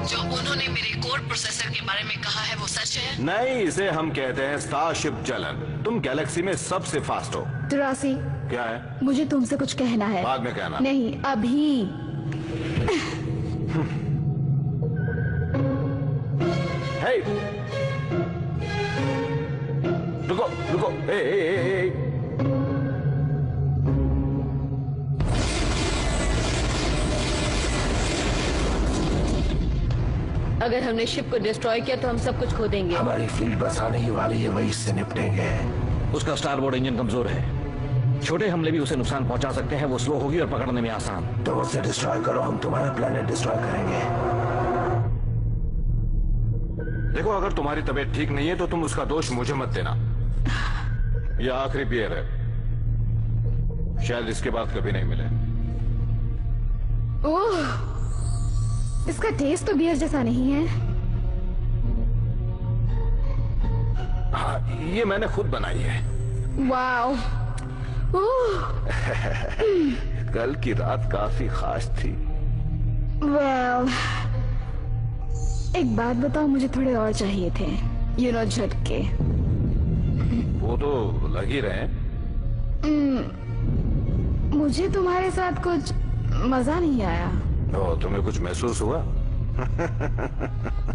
F: जो उन्होंने मेरे कोर प्रोसेसर के बारे में कहा है वो सच है?
E: नहीं, इसे हम कहते हैं स्टारशिप चलन। तुम गैलेक्सी में सबसे फास्ट हो।
B: 83।
E: क्या है?
B: मुझे तुमसे कुछ कहना है।
E: बाद में कहना।
B: नहीं, अभी।
E: हे, रुको रुको। ए।
F: अगर हमने शिप को डिस्ट्रॉय किया तो हम सब कुछ खो देंगे।
G: हमारी फ्लीट बस आने ही वाली है, वही इससे निपटेंगे।
J: उसका स्टारबोर्ड इंजन कमजोर है, छोटे हमले भी उसे नुकसान पहुंचा सकते हैं। वो स्लो होगी और पकड़ने में आसान।
G: तो उसे डिस्ट्रॉय करो, हम तुम्हारा प्लेनेट डिस्ट्रॉय करेंगे।
E: देखो, अगर तुम्हारी तबीयत ठीक नहीं है तो तुम उसका दोष मुझे मत देना। यह आखिरी बियर है, शायद इसके बाद कभी नहीं मिले।
B: ओह, इसका टेस्ट तो बियर जैसा नहीं है।
E: हाँ, ये मैंने खुद बनाई है।
B: वाओ।
E: कल की रात काफी खास थी।
B: वेल, एक बात बताओ, मुझे थोड़े और चाहिए थे। झटके।
E: वो तो लग ही रहे हैं।
B: मुझे तुम्हारे साथ कुछ मजा नहीं आया।
E: ओ, तुम्हें कुछ महसूस हुआ?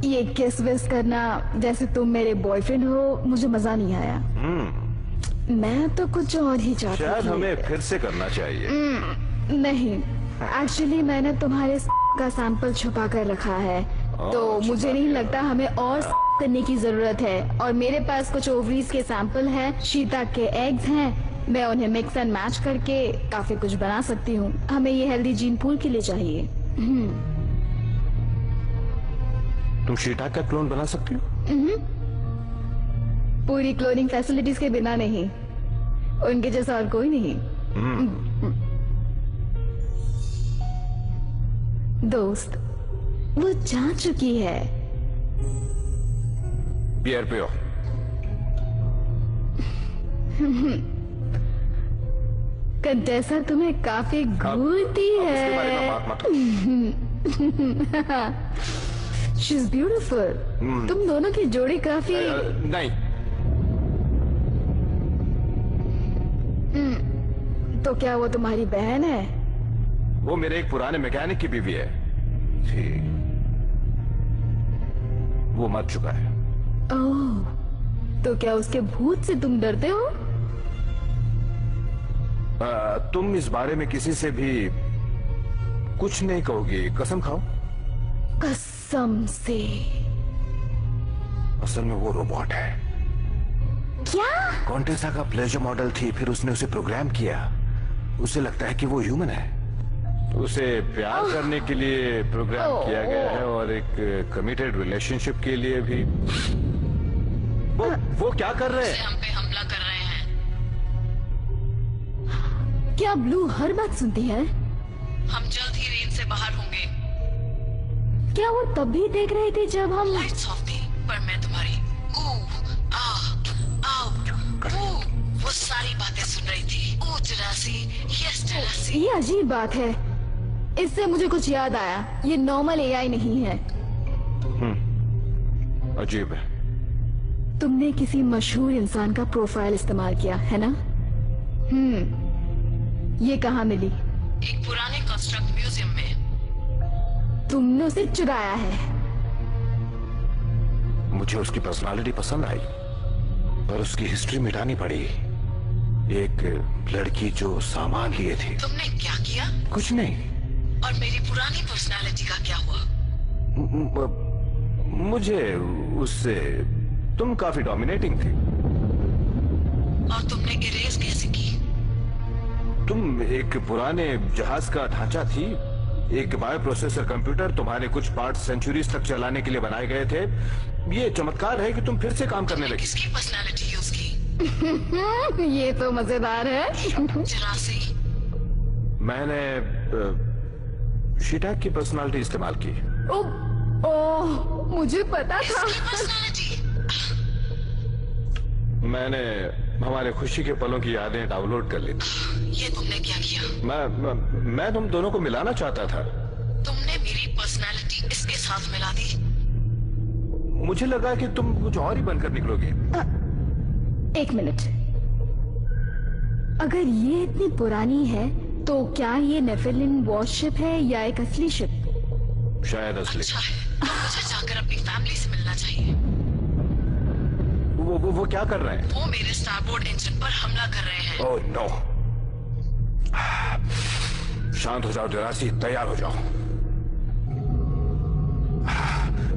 B: ये किस विस करना जैसे तुम मेरे बॉयफ्रेंड हो, मुझे मजा नहीं आया। मैं तो कुछ और ही चाहती थी।
E: शायद हमें फिर से करना चाहिए।
B: नहीं, एक्चुअली मैंने तुम्हारे का सैंपल छुपा कर रखा है, तो मुझे नहीं लगता हमें और करने की जरूरत है। और मेरे पास कुछ ओवरीज के सैंपल हैं, शीता के एग्स हैं, मैं उन्हें मिक्स एंड मैच करके काफी कुछ बना सकती हूँ। हमें ये हेल्दी जीन पूल के लिए चाहिए।
E: तुम शीता का क्लोन बना सकती हो?
B: पूरी क्लोनिंग फैसिलिटीज के बिना नहीं, उनके जैसा और कोई नहीं। दोस्त, वो जा चुकी है।
E: बियर पियो।
B: कंटेसा तुम्हें काफी घूरती है। She is beautiful. तुम दोनों की जोड़ी काफी
E: नहीं।
B: तो क्या वो तुम्हारी बहन है?
E: वो मेरे एक पुराने मैकेनिक की बीवी है। वो मर चुका है।
B: ओह, तो क्या उसके भूत से तुम डरते हो?
E: तुम इस बारे में किसी से भी कुछ नहीं कहोगी, कसम खाओ।
B: कसम से।
E: असल में वो रोबोट है।
B: क्या?
E: कॉन्टेसा का प्लेजर मॉडल थी, फिर उसने उसे प्रोग्राम किया। उसे लगता है कि वो ह्यूमन है। उसे प्यार करने के लिए प्रोग्राम किया गया है और एक कमिटेड रिलेशनशिप के लिए भी। वो क्या कर रहे हैं?
F: हम पे हमला कर रहे हैं।
B: क्या ब्लू हर बात सुनती है?
F: हम जल्द ही रेंज से बाहर होंगे।
B: क्या वो तब भी देख रही थी जब हम
F: लाइट्स ऑफ थी, पर मैं तुम्हारी वो सारी बातें सुन रही थी। ओ जरासी, यस जरासी।
B: ये अजीब बात है। इससे मुझे कुछ याद आया, ये नॉर्मल एआई नहीं है।
E: अजीब है।
B: तुमने किसी मशहूर इंसान का प्रोफाइल इस्तेमाल किया है ना? ये कहाँ मिली?
F: एक पुराने कंस्ट्रक्ट म्यूजियम में।
B: तुमने उसे चुराया है?
E: मुझे उसकी पर्सनालिटी पसंद आई, पर उसकी हिस्ट्री मिटानी पड़ी। एक लड़की जो सामान लिए थी।
F: तुमने क्या किया?
E: कुछ नहीं।
F: और मेरी पुरानी पर्सनालिटी का क्या हुआ?
E: मुझे उससे तुम काफी डोमिनेटिंग थी।
F: और तुमने इरेज कैसे की?
E: तुम एक पुराने जहाज का ढांचा थी, एक बायो प्रोसेसर कंप्यूटर। तुम्हारे कुछ पार्ट सेंचुरीज तक चलाने के लिए बनाए गए थे। ये चमत्कार है कि तुम फिर से काम करने लगी।
F: किसकी पर्सनालिटी यूज की?
B: ये तो मजेदार है।
F: जरासी।
E: मैंने शीटा की पर्सनालिटी इस्तेमाल की।
B: ओह, मुझे पता था।
E: मैंने हमारे खुशी के पलों की यादें डाउनलोड कर ली थी।
F: ये तुमने क्या किया?
E: मैं तुम दोनों को मिलाना चाहता था।
F: तुमने मेरी पर्सनालिटी इसके साथ मिला दी।
E: मुझे लगा कि तुम कुछ और ही बनकर निकलोगे।
B: एक मिनट, अगर ये इतनी पुरानी है तो क्या ये नेफिलिन वॉरशिप है या एक असली शिप?
E: शायद असली।
F: अच्छा है, तो मुझे जाकर अपनी फैमिली से मिलना चाहिए।
E: वो क्या कर रहे हैं?
F: वो मेरे स्टारबोर्ड इंजन पर हमला कर रहे हैं।
E: Oh no. शांत हो जाओ जरासी, तैयार हो जाओ।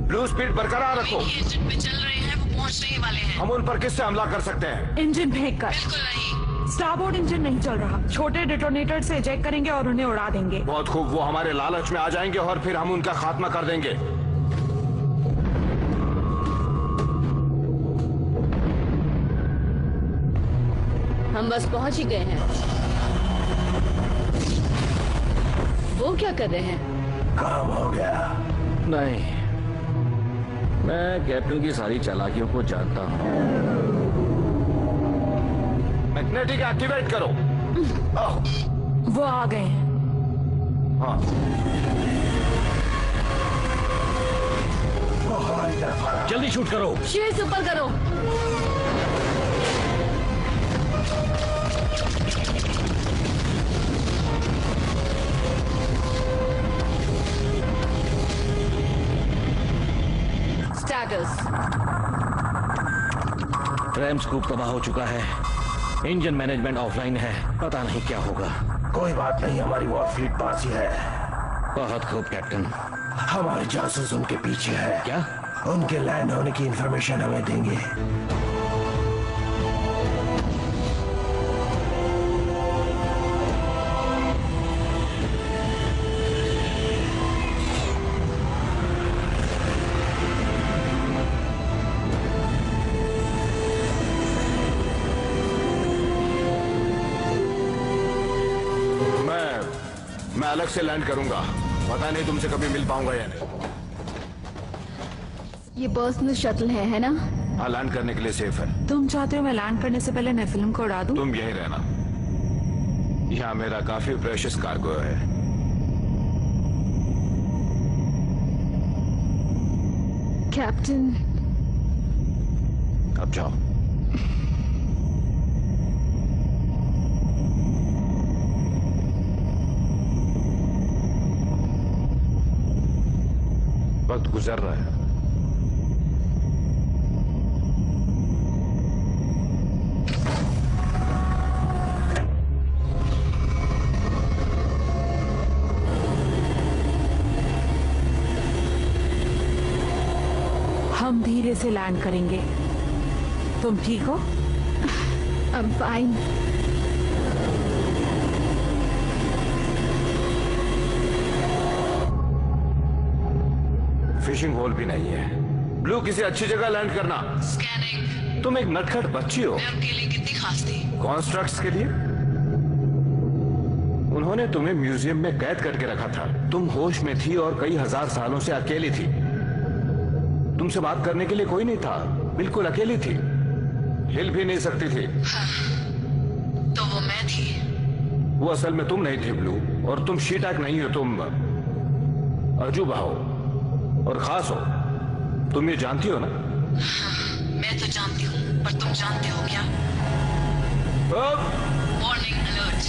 E: ब्लू स्पीड बरकरार रखो।
F: इंजन पे चल रहे हैं, वो पहुंचने ही वाले हैं।
E: हम उन पर किससे हमला कर सकते हैं?
A: इंजन फेंक कर।
F: बिल्कुल नहीं।
A: स्टारबोर्ड इंजन नहीं चल रहा। छोटे डिटोनेटर से इजेक्ट करेंगे और उन्हें उड़ा देंगे।
E: बहुत खूब, वो हमारे लालच में आ जाएंगे और फिर हम उनका खात्मा कर देंगे।
F: हम बस पहुंच ही गए हैं। वो क्या कर रहे हैं?
G: काम हो गया।
J: नहीं, मैं कैप्टन की सारी चालाकियों को जानता हूँ।
E: मैग्नेटिक एक्टिवेट करो।
A: वो आ गए हैं।
E: हाँ।
J: जल्दी शूट करो।
B: शील्ड ऊपर करो।
A: स्टेटस?
J: रैम स्कूप तबाह हो चुका है, इंजन मैनेजमेंट ऑफलाइन है, पता नहीं क्या होगा।
G: कोई बात नहीं, हमारी वॉर फ्लीट पास ही है।
J: बहुत खूब कैप्टन।
G: हमारे जासूस उनके पीछे है।
J: क्या?
G: उनके लैंड होने की इंफॉर्मेशन हमें देंगे।
E: मैं अलग से लैंड करूंगा, पता नहीं तुमसे कभी मिल पाऊंगा या नहीं।
B: ये पर्सनल शटल है ना?
E: हाँ, लैंड करने के लिए सेफ है।
A: तुम चाहते हो मैं लैंड करने से पहले नेफिलिम को उड़ा दूं?
E: तुम यहीं रहना, यहाँ मेरा काफी प्रेशियस कार्गो है।
B: कैप्टन,
E: अब जाओ। वक्त गुजर रहा है।
A: हम धीरे से लैंड करेंगे। तुम ठीक हो?
B: I'm fine.
E: फिशिंग होल भी नहीं है। ब्लू, किसी अच्छी जगह लैंड करना।
F: स्कैनिंग।
E: तुम एक नटखट बच्ची हो।
F: मैं उनके लिए कितनी खास थी?
E: कॉन्स्ट्रक्ट्स के लिए उन्होंने तुम्हें म्यूजियम में कैद करके रखा था। तुम होश में थी और कई हजार सालों से अकेली थी। तुमसे बात करने के लिए कोई नहीं था, बिल्कुल अकेली थी, हिल भी नहीं सकती थी।
F: हाँ, तो वो मैं थी।
E: वो असल में तुम नहीं थी ब्लू, और तुम शीटाक नहीं हो, तुम अजूबा हो और खास हो। तुम ये जानती हो ना?
F: हाँ, मैं तो जानती हूँ, पर तुम जानते हो क्या? Warning alert.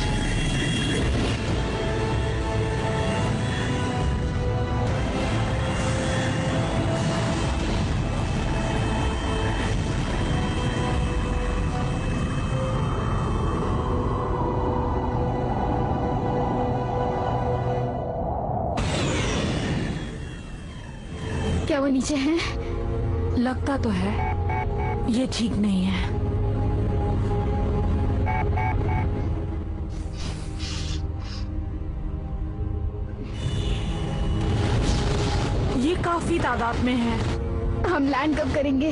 B: क्या वो नीचे है?
A: लगता तो है। ये ठीक नहीं है। ये काफी तादाद में है।
B: हम लैंड कब करेंगे?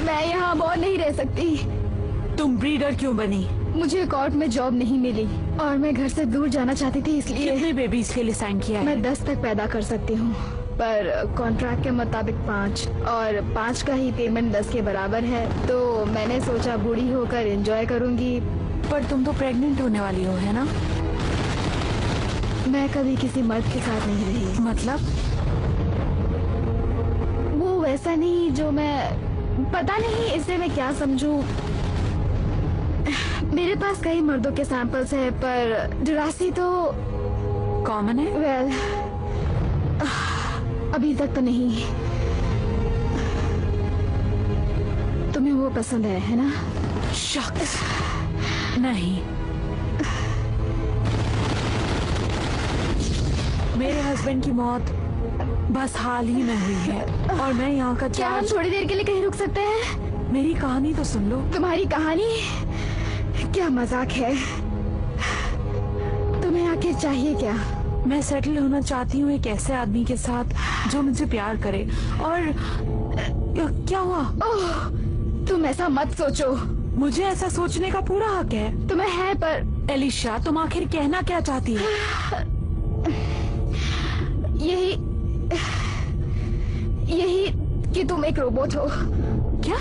B: मैं यहाँ और नहीं रह सकती।
A: तुम ब्रीडर क्यों बनी?
B: मुझे कोर्ट में जॉब नहीं मिली और मैं घर से दूर जाना चाहती थी, इसलिए।
A: कितने बेबीज के लिए साइन किया है?
B: मैं 10 तक पैदा कर सकती हूँ, पर कॉन्ट्रैक्ट के मुताबिक 5, और 5 का ही पेमेंट 10 के बराबर है। तो मैंने सोचा बूढ़ी होकर एंजॉय करूंगी।
A: पर तुम तो प्रेग्नेंट होने वाली हो, है ना?
B: मैं कभी किसी मर्द के साथ नहीं रही।
A: मतलब?
B: वो वैसा नहीं जो मैं, पता नहीं इससे मैं क्या समझूं। मेरे पास कई मर्दों के सैंपल्स हैं, पर जुरासी तो
A: कॉमन है।
B: वेल, अभी तक तो नहीं। तुम्हें वो पसंद है ना?
A: शख्स नहीं। मेरे हस्बैंड की मौत बस हाल ही में हुई है और मैं यहाँ का
B: क्या हम थोड़ी देर के लिए कहीं रुक सकते हैं?
A: मेरी कहानी तो सुन लो।
B: तुम्हारी कहानी? क्या मजाक है? तुम्हें आखिर चाहिए क्या?
A: मैं सेटल होना चाहती हूँ एक ऐसे आदमी के साथ जो मुझसे प्यार करे। और क्या हुआ?
B: ओह, तुम ऐसा मत सोचो।
A: मुझे ऐसा सोचने का पूरा हक है।
B: तुम्हें है, पर
A: एलिशा, तुम आखिर कहना क्या चाहती हो?
B: यही कि तुम एक रोबोट हो।
A: क्या?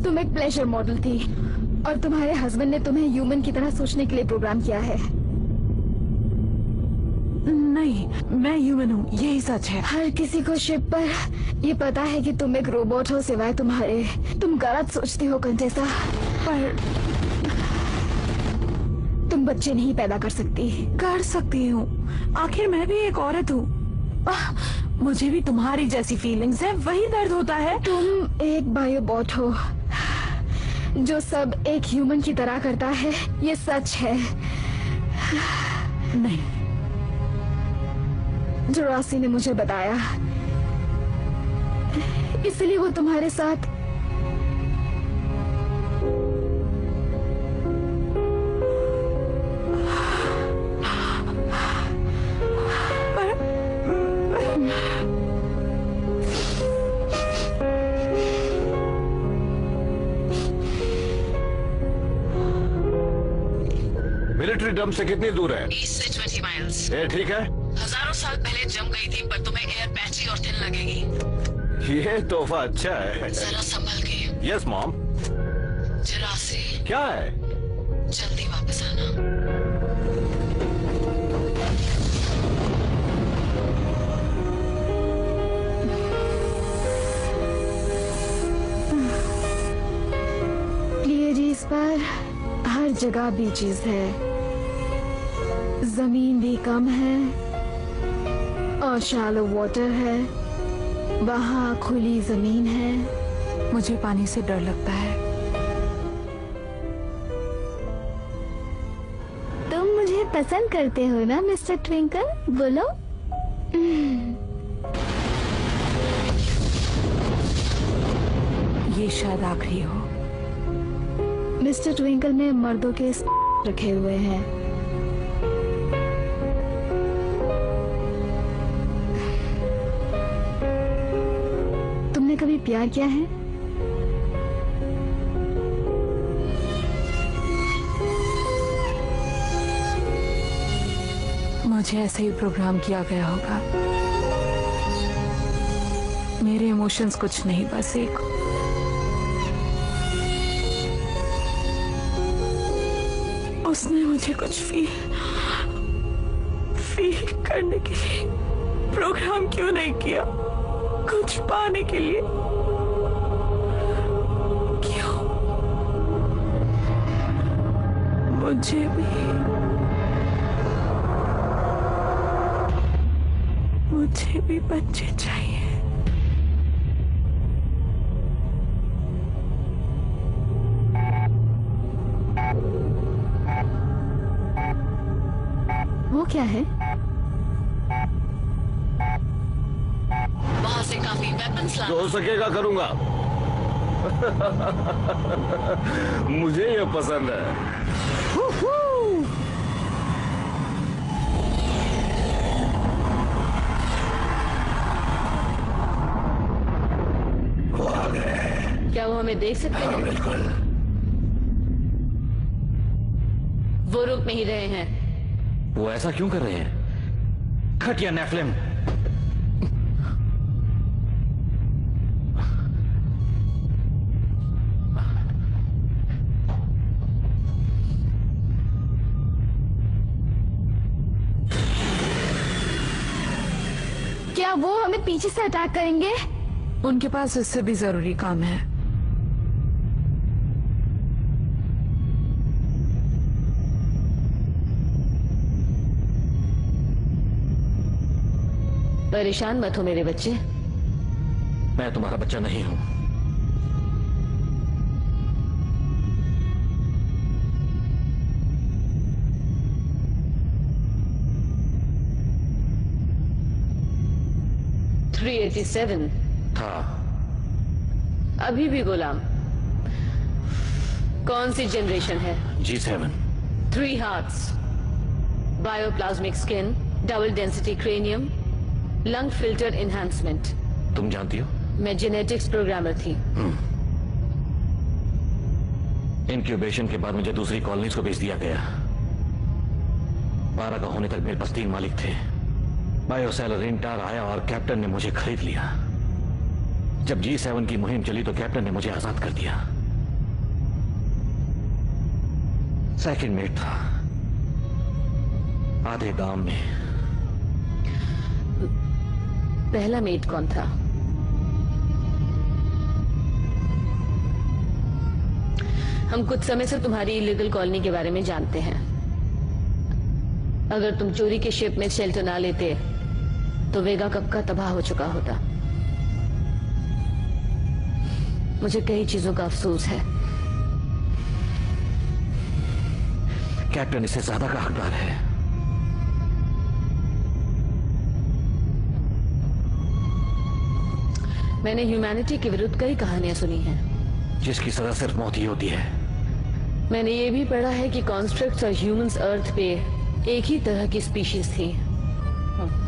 B: तुम एक प्लेजर मॉडल थी और तुम्हारे हस्बैंड ने तुम्हें ह्यूमन की तरह सोचने के लिए प्रोग्राम किया है।
A: नहीं, मैं ह्यूमन हूँ, यही सच है।
B: हर किसी को शिप पर ये पता है कि तुम एक रोबोट हो, सिवाय तुम्हारे। तुम गलत सोचती हो कंटेसा।
A: पर
B: तुम बच्चे नहीं पैदा कर सकती।
A: कर सकती हूँ, आखिर मैं भी एक औरत हूँ। मुझे भी तुम्हारी जैसी फीलिंग्स है, वही दर्द होता है।
B: तुम एक बायोबॉट हो जो सब एक ह्यूमन की तरह करता है, ये सच है।
A: नहीं,
B: जोरासी ने मुझे बताया, इसलिए वो तुम्हारे साथ
E: मिलिट्री डंप से कितनी दूर है?
F: ईस्ट से 20 माइल्स।
E: ये ठीक है?
F: हजारों साल पहले जम गई थी, पर तुम्हें एयर पैची और थिन लगेगी।
E: ये तोहफा अच्छा है।
F: जरा संभल के।
E: Yes mom.
F: जोरासी।
E: क्या है?
F: जल्दी वापस आना।
B: प्लेयरीज पर हर जगह बीचेस है, जमीन भी कम है और शैलो वाटर है, वहाँ खुली जमीन है।
A: मुझे पानी से डर लगता है।
B: तुम मुझे पसंद करते हो ना मिस्टर ट्विंकल, बोलो।
A: ये शायद आखिरी हो।
B: मिस्टर ट्विंकल में मर्दों के रखे हुए हैं। तुमने कभी प्यार किया है?
A: मुझे ऐसे ही प्रोग्राम किया गया होगा। मेरे इमोशंस कुछ नहीं, बस एक उसने मुझे कुछ फील करने के लिए प्रोग्राम क्यों नहीं किया? कुछ पाने के लिए क्यों? मुझे भी बच्चे चाहिए।
B: वो क्या है?
F: वहां से काफी वेपन्स लाना।
E: जो हो सकेगा करूंगा। मुझे ये पसंद है।
G: वो आ गए।
F: क्या वो हमें देख सकते हैं?
G: बिल्कुल।
F: वो रुक नहीं रहे हैं।
J: वो ऐसा क्यों कर रहे हैं? खटिया नेफिलिम।
B: क्या वो हमें पीछे से अटैक करेंगे?
A: उनके पास इससे भी जरूरी काम है।
F: परेशान मत हो मेरे बच्चे।
J: मैं तुम्हारा बच्चा नहीं हूं।
F: $387
J: था।
F: अभी भी गुलाम। कौन सी जनरेशन है?
J: G7।
F: 3 hearts, bioplasmic skin, double density cranium, lung filter enhancement.
J: तुम जानती हो?
F: मैं जेनेटिक्स प्रोग्रामर थी।
J: इंक्यूबेशन के बाद मुझे दूसरी कॉलोनीज को भेज दिया गया। 12 का होने तक मेरे पास 3 मालिक थे। बायोसेलर इंटार आया और कैप्टन ने मुझे खरीद लिया। जब G7 की मुहिम चली तो कैप्टन ने मुझे आजाद कर दिया। सेकंड मेट था आधे गांव में।
F: पहला मेट कौन था? हम कुछ समय से तुम्हारी इलीगल कॉलोनी के बारे में जानते हैं। अगर तुम चोरी के शिप में शेल्टर ना लेते तो वेगा कब का तबाह हो चुका होता। मुझे कई चीजों का अफसोस है।
J: कैप्टन इससे ज्यादा का हकदार है।
F: मैंने ह्यूमैनिटी के विरुद्ध कई कहानियां सुनी हैं,
J: जिसकी सजा सिर्फ मौत ही होती है।
F: मैंने ये भी पढ़ा है कि कॉन्स्ट्रक्ट्स और ह्यूमंस अर्थ पे एक ही तरह की स्पीशीज थी।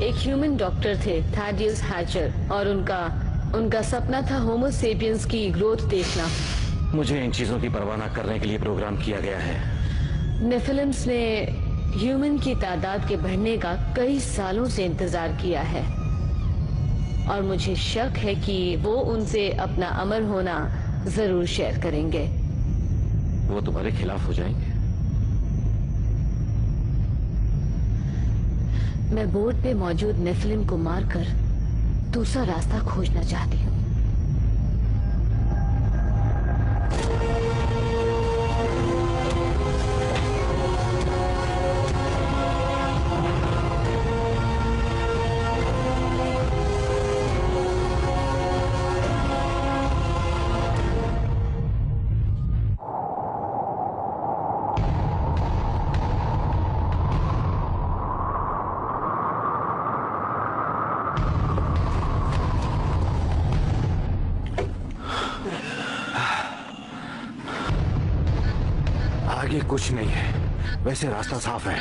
F: एक ह्यूमन डॉक्टर थे, थैडियस हैचर, और उनका सपना था होमो सेपियंस की ग्रोथ देखना।
J: मुझे इन चीजों की परवाह न करने के लिए प्रोग्राम किया गया है।
F: नेफिलिम्स ने ह्यूमन की तादाद के बढ़ने का कई सालों से इंतजार किया है, और मुझे शक है कि वो उनसे अपना अमर होना जरूर शेयर करेंगे।
J: वो तुम्हारे खिलाफ हो जाएंगे?
F: मैं बोर्ड पे मौजूद नेफिलिम को मारकर दूसरा रास्ता खोजना चाहती हूँ।
E: आगे कुछ नहीं है, वैसे रास्ता साफ है।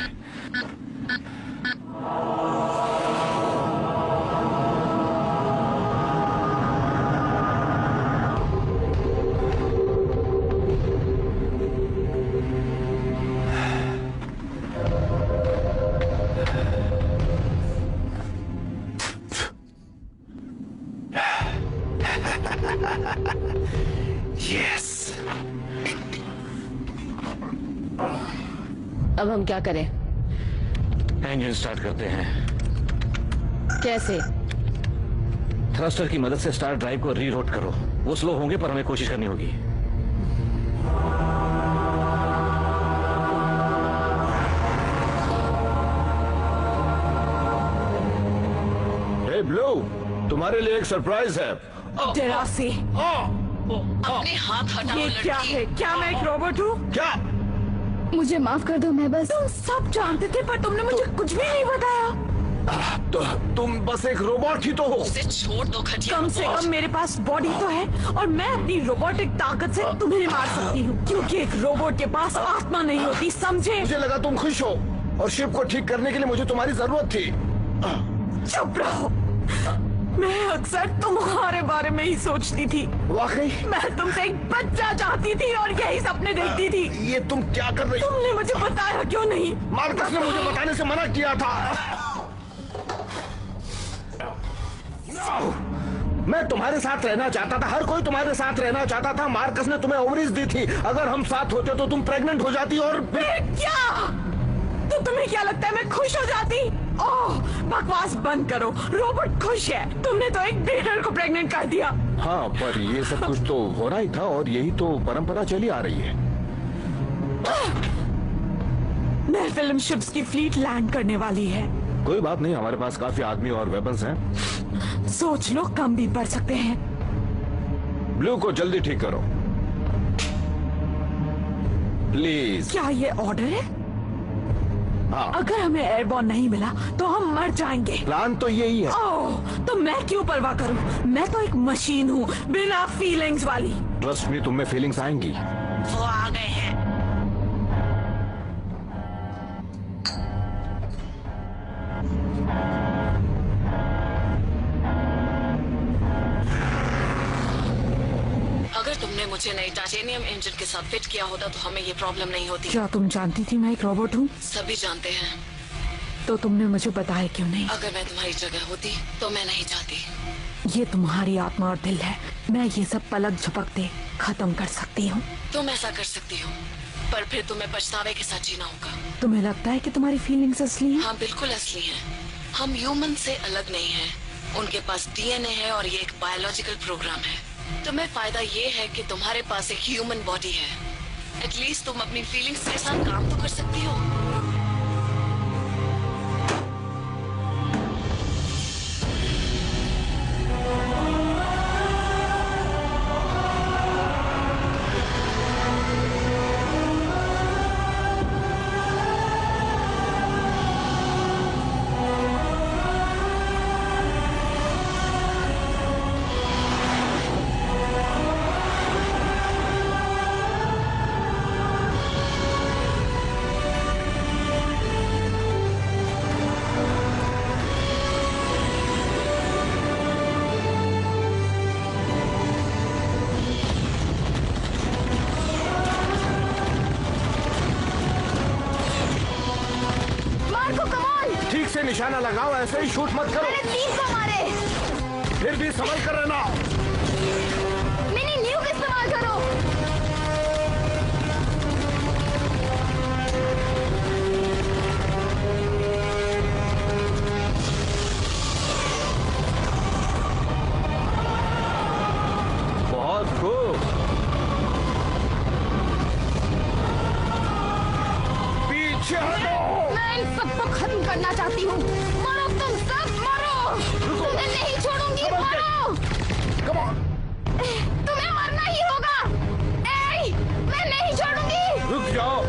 E: यस।
F: अब हम क्या करें?
J: इंजन स्टार्ट करते हैं।
F: कैसे?
J: थ्रस्टर की मदद से स्टार ड्राइव को रीरोट करो। वो स्लो होंगे पर हमें कोशिश करनी होगी।
E: हे ब्लू, तुम्हारे लिए एक सरप्राइज है।
A: टेरासी,
F: अपने हाथ हटाओ।
A: ये क्या है? क्या मैं एक रोबोट हूँ?
E: क्या?
B: मुझे माफ कर दो, मैं बस।
A: तुम सब जानते थे पर तुमने मुझे कुछ भी नहीं बताया।
E: तो तुम बस एक रोबोट ही तो हो।
F: उसे छोड़ दो घटिया।
A: कम से कम मेरे पास बॉडी तो है, और मैं अपनी रोबोटिक ताकत से तुम्हें मार सकती हूँ, क्योंकि एक रोबोट के पास आत्मा नहीं होती, समझे?
E: मुझे लगा तुम खुश हो, और शिप को ठीक करने के लिए मुझे तुम्हारी जरूरत थी।
A: चुप रहो। मैं अक्सर तुम्हारे बारे में ही सोचती थी।
E: वाकई?
A: मैं तुमसे एक बच्चा चाहती थी और यही सपने देखती थी।
E: ये तुम क्या कर रही?
A: तुमने मुझे बताया क्यों नहीं?
E: मार्कस ने मुझे बताने से मना किया था। मैं तुम्हारे साथ रहना चाहता था, हर कोई तुम्हारे साथ रहना चाहता था। मार्कस ने तुम्हें ओवरीज दी थी। अगर हम साथ होते तो तुम प्रेग्नेंट हो जाती और
A: क्या? तो तुम्हें क्या लगता है मैं खुश हो जाती? ओह, बकवास बंद करो। रोबोट खुश है। तुमने तो एक ब्रीडर को प्रेग्नेंट कर दिया।
E: हाँ, पर ये सब कुछ तो हो रहा ही था, और यही तो परंपरा चली आ रही है।
A: नेफिलिम शिप्स की फ्लीट लैंड करने वाली है।
E: कोई बात नहीं, हमारे पास काफी आदमी और वेपन्स हैं।
A: सोच लो, कम भी पड़ सकते हैं।
E: ब्लू को जल्दी ठीक करो प्लीज।
A: क्या ये ऑर्डर है?
E: हाँ।
A: अगर हमें एयरबॉर्न नहीं मिला तो हम मर जाएंगे।
E: प्लान तो यही है।
A: ओह, तो मैं क्यों परवाह करूं? मैं तो एक मशीन हूँ, बिना फीलिंग्स वाली।
E: ट्रस्ट मी, तुम में फीलिंग्स आएंगी।
F: वो आ गए हैं। अगर तुमने मुझे नई टाइटेनियम इंजन के साथ फिट किया होता तो हमें ये प्रॉब्लम नहीं होती।
A: क्या तुम जानती थी मैं एक रोबोट हूँ?
F: सभी जानते हैं।
A: तो तुमने मुझे बताया क्यों नहीं?
F: अगर मैं तुम्हारी जगह होती तो मैं नहीं चाहती।
A: ये तुम्हारी आत्मा और दिल है। मैं ये सब पलक झपकते खत्म कर सकती हूँ।
F: तुम ऐसा कर सकती हो, पर फिर तुम्हें पछतावे के साथ जीना होगा।
A: तुम्हें लगता है कि तुम्हारी फीलिंग्स असली हैं?
F: हाँ, बिल्कुल असली हैं। हम ह्यूमन से अलग नहीं हैं। उनके पास डीएनए है और ये एक बायोलॉजिकल प्रोग्राम है। तुम्हें फायदा ये है कि तुम्हारे पास एक ह्यूमन बॉडी है। एटलीस्ट तुम अपनी फीलिंग्स के साथ काम तो कर सकती हो।
E: निशाना लगाओ, ऐसे ही शूट मत करो।
K: मैंने 3 को मारे।
E: फिर भी संभल कर रहना।
K: मिनी न्यूक इस्तेमाल करो।
E: बहुत खूब। पीछे हटो।
K: मैं इन सबको खत्म करना चाहती हूँ। मरो तुम सब, मरो। तुम्हें नहीं छोड़ूंगी, मरो। तुम्हें मरना ही होगा। ए, मैं नहीं छोड़ूंगी।
E: रुक जाओ।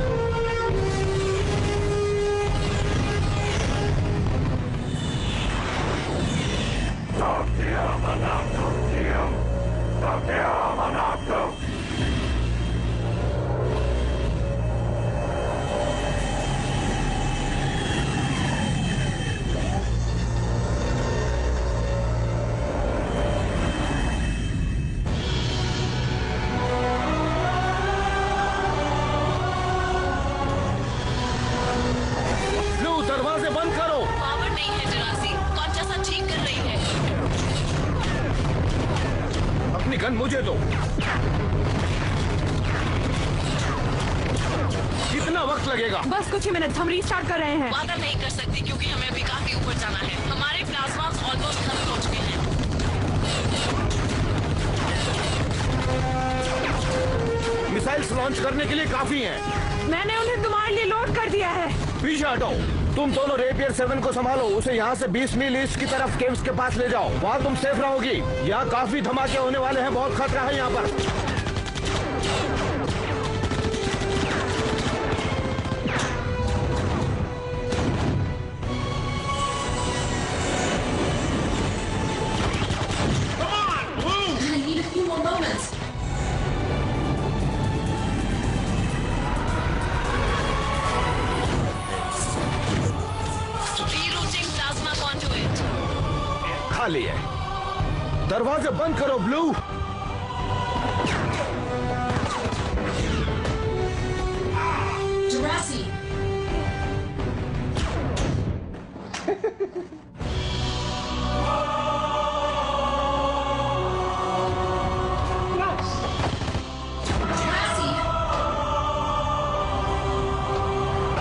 E: दरवाजे बंद करो।
F: पावर नहीं है जरासी, कॉन्चासा ठीक कर रही है।
E: अपनी गन मुझे दो। कितना वक्त लगेगा?
A: बस कुछ ही मिनट, हम रीस्टार्ट कर रहे हैं।
F: वादा नहीं कर सकती क्योंकि हमें अभी काफी ऊपर जाना है। हमारे प्लाज्मास ऑलमोस्ट खत्म हो चुके हैं।
E: मिसाइल्स लॉन्च करने के लिए काफी हैं।
A: मैंने उन्हें तुम्हारे लिए लोड कर दिया है।
E: पीछे हटो। तुम दोनों रेपियर 7 को संभालो। उसे यहाँ से 20 मील ईस्ट की तरफ केव्स के पास ले जाओ। वहाँ तुम सेफ रहोगी। यहाँ काफी धमाके होने वाले हैं, बहुत खतरा है यहाँ पर। खाली है। दरवाजे बंद करो ब्लू।
F: जरासी।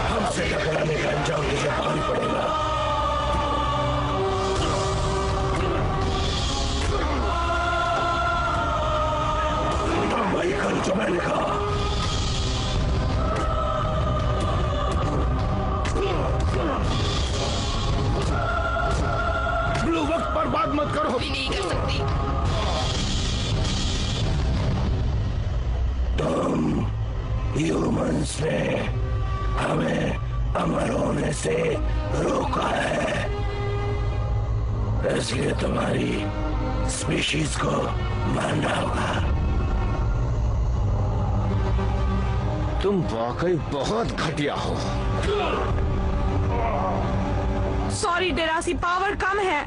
G: हमसे टकराने का अंजाम तुझे भारी पड़ेगा। भाई कल जो मैंने कहा।
E: ब्लू वक्त पर बात मत करो।
F: भी नहीं कर सकती।
G: तुम ह्यूमंस ने हमें अमर होने से रोका है, इसलिए तुम्हारी स्पीशीज को मारना होगा।
E: तुम वाकई बहुत घटिया हो।
A: सॉरी डेरासी, पावर कम है।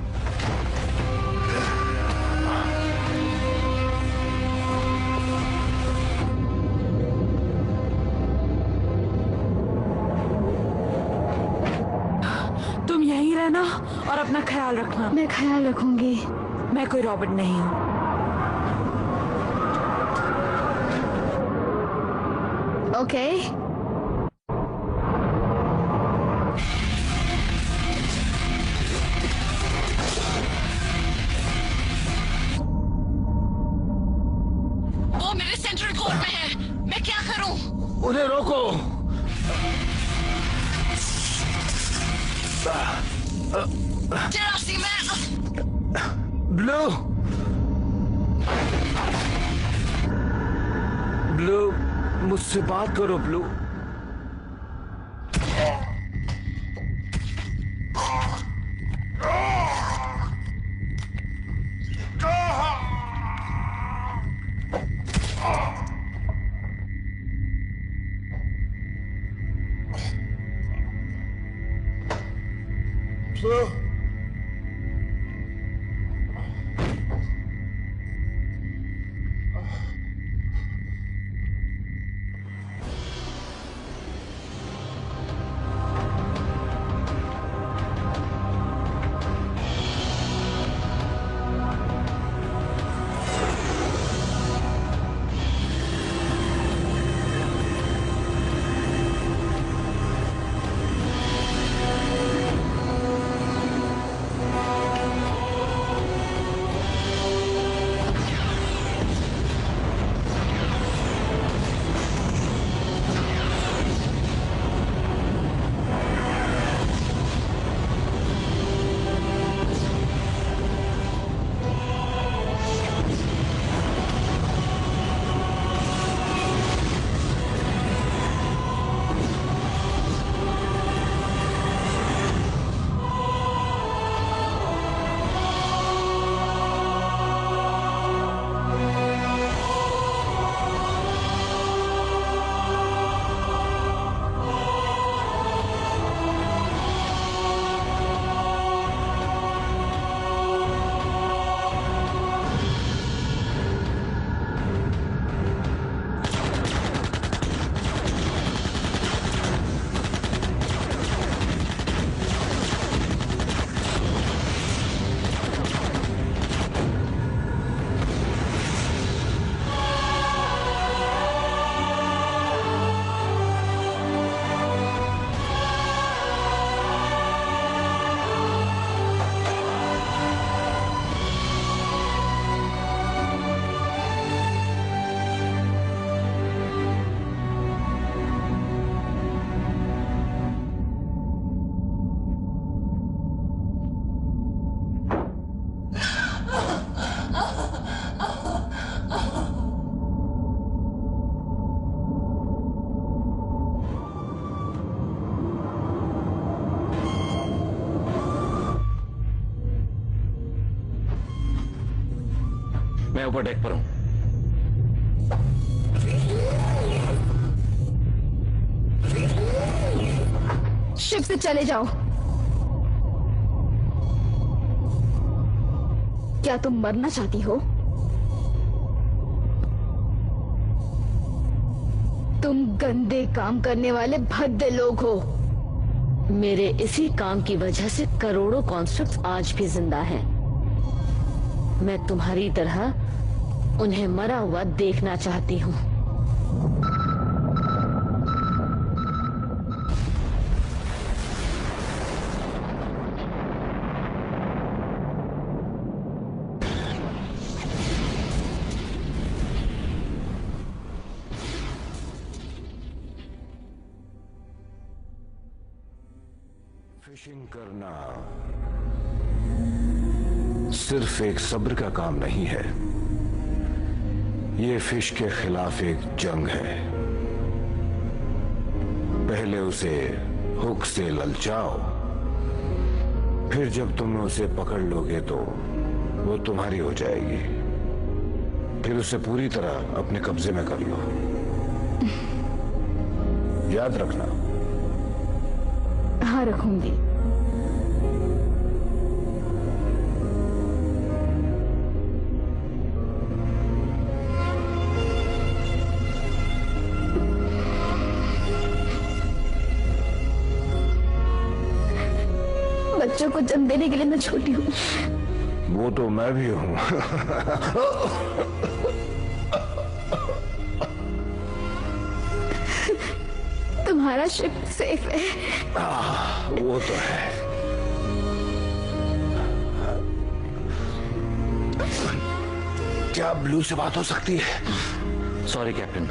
A: तुम यहीं रहना और अपना ख्याल रखना।
B: मैं ख्याल रखूंगी।
A: मैं कोई रॉबर्ट नहीं हूँ।
B: ओके।
F: वो मेरे सेंट्रल कोर में है। मैं क्या करूं?
E: उन्हें रोको।
F: जरासी, मैं
E: ब्लू। ब्लू, मुझसे बात करो ब्लू।
J: मैं ऊपर डेक पर हूं।
B: शिप से चले जाओ। क्या तुम मरना चाहती हो? तुम गंदे काम करने वाले भद्दे लोग हो।
F: मेरे इसी काम की वजह से करोड़ों कॉन्स्ट्रक्ट्स आज भी जिंदा हैं। मैं तुम्हारी तरह उन्हें मरा हुआ देखना चाहती हूँ।
E: फिशिंग करना सिर्फ एक सब्र का काम नहीं है, ये फिश के खिलाफ एक जंग है। पहले उसे हुक से ललचाओ, फिर जब तुम उसे पकड़ लोगे तो वो तुम्हारी हो जाएगी। फिर उसे पूरी तरह अपने कब्जे में कर लो। याद रखना।
B: हाँ, रखूंगी। बच्चों को जन्म देने के लिए मैं छोटी हूँ।
E: वो तो मैं भी हूँ।
B: तुम्हारा शिप सेफ है।
E: वो तो है। क्या ब्लू से बात हो सकती है?
J: Sorry captain.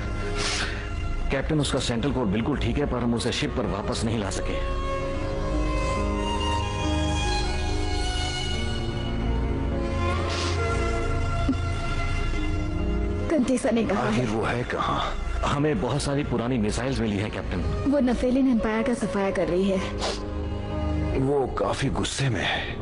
J: कैप्टन, उसका सेंट्रल कोड बिल्कुल ठीक है, पर हम उसे शिप पर वापस नहीं ला सके।
B: कंटेसा ने कहा है।
E: वो है कहाँ?
J: हमें बहुत सारी पुरानी मिसाइल्स मिली है कैप्टन।
B: वो नफेलिन एम्पायर का सफाया कर रही है।
E: वो काफी गुस्से में है।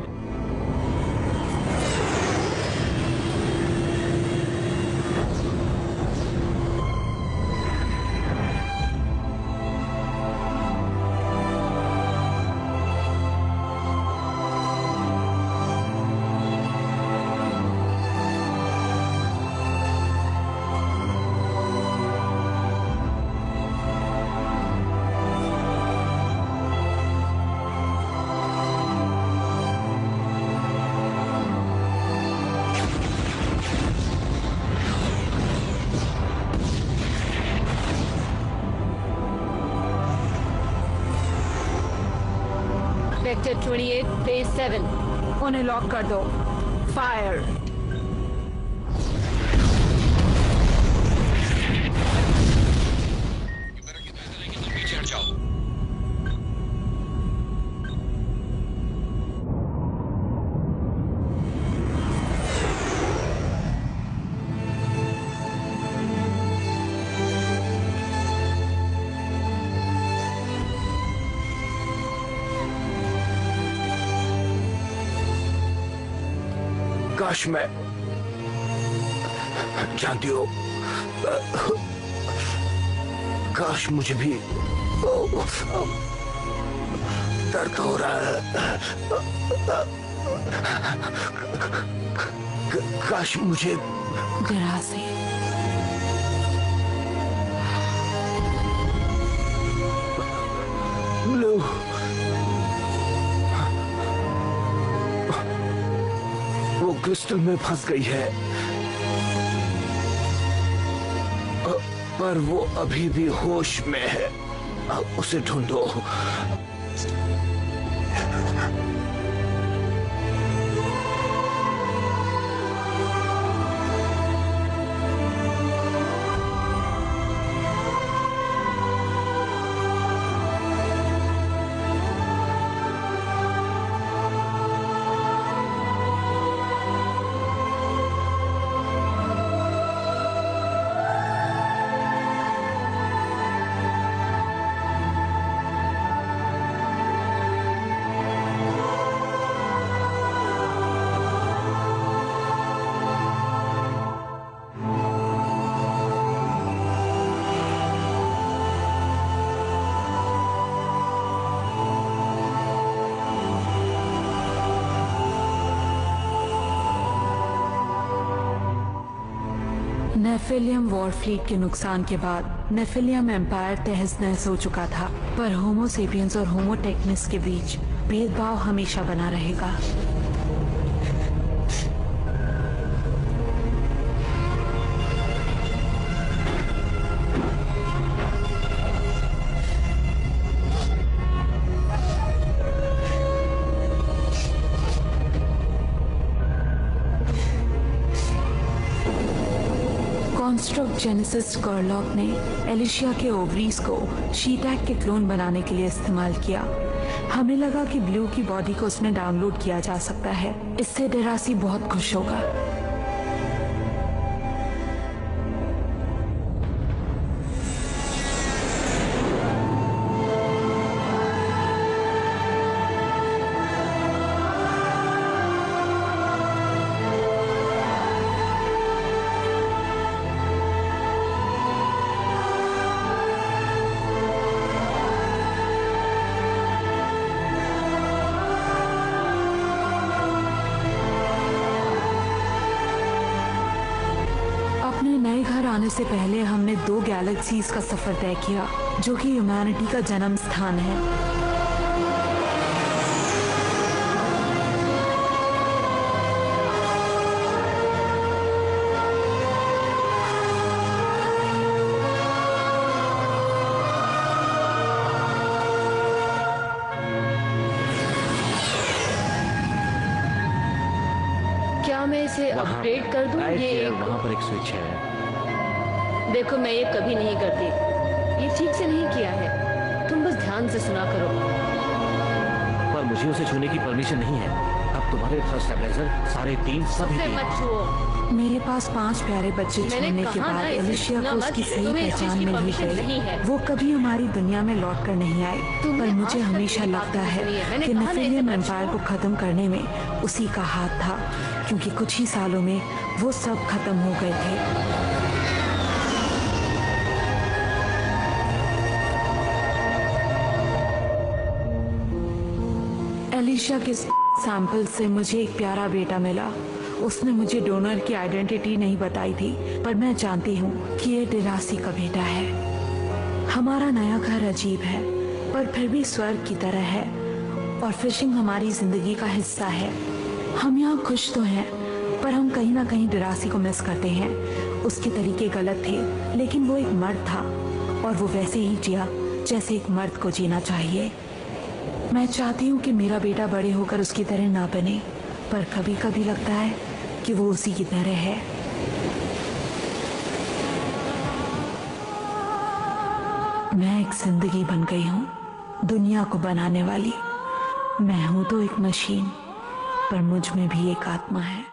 F: Sector 28 phase 7।
A: उन्हें लॉक कर दो। फायर।
L: पीछे हट जाओ।
E: काश मैं जानती हो, काश मुझे भी दर्द हो रहा है। काश मुझे
A: जरा से।
E: ब्लू, वो क्रिस्टल में फंस गई है, पर वो अभी भी होश में है। उसे ढूंढो।
A: नेफिलियम वॉरफ्लीट के नुकसान के बाद नेफिलियम एम्पायर तहस नहस हो चुका था, पर होमो सेपियंस और होमो टेक्निस के बीच भेदभाव हमेशा बना रहेगा। कॉन्स्ट्रक्ट जेनेसिस कर्लॉक ने एलिशिया के ओवरीज को शी-टैग के क्लोन बनाने के लिए इस्तेमाल किया। हमें लगा कि ब्लू की बॉडी को उसने डाउनलोड किया जा सकता है, इससे डेरासी बहुत खुश होगा। आने से पहले हमने 2 गैलेक्सीज का सफर तय किया, जो कि ह्यूमैनिटी का जन्म स्थान है।
F: क्या मैं इसे अपडेट कर दूं? ये
J: वहाँ पर एक स्विच है।
F: देखो, मैं ये कभी नहीं करती, ये ठीक से नहीं किया है। तुम बस ध्यान से सुना करो।
J: पर मुझे उसे छूने की परमिशन नहीं है। अब तुम्हारे थ्रस्ट स्टेबलाइजर सारे 3 सभी
F: मत छुओ।
A: मेरे पास 5 प्यारे बच्चे छोड़ने के बाद एलिशिया को उसकी सही पहचान मिल ही गई। वो कभी हमारी दुनिया में लौट कर नहीं आए, पर मुझे हमेशा लगता है कि नेफिलियम एम्पायर को खत्म करने में उसी का हाथ था, क्योंकि कुछ ही सालों में वो सब खत्म हो गए थे। एलिशिया के सैंपल से मुझे एक प्यारा बेटा मिला। उसने मुझे डोनर की आइडेंटिटी नहीं बताई थी, पर मैं जानती हूँ कि ये डेरासी का बेटा है। हमारा नया घर अजीब है, पर फिर भी स्वर्ग की तरह है, और फिशिंग हमारी जिंदगी का हिस्सा है। हम यहाँ खुश तो हैं, पर हम कहीं ना कहीं डेरासी को मिस करते हैं। उसके तरीके गलत थे, लेकिन वो एक मर्द था, और वो वैसे ही जिया जैसे एक मर्द को जीना चाहिए। मैं चाहती हूँ कि मेरा बेटा बड़े होकर उसकी तरह ना बने, पर कभी कभी लगता है कि वो उसी की तरह है। मैं एक जिंदगी बन गई हूँ, दुनिया को बनाने वाली। मैं हूँ तो एक मशीन, पर मुझ में भी एक आत्मा है।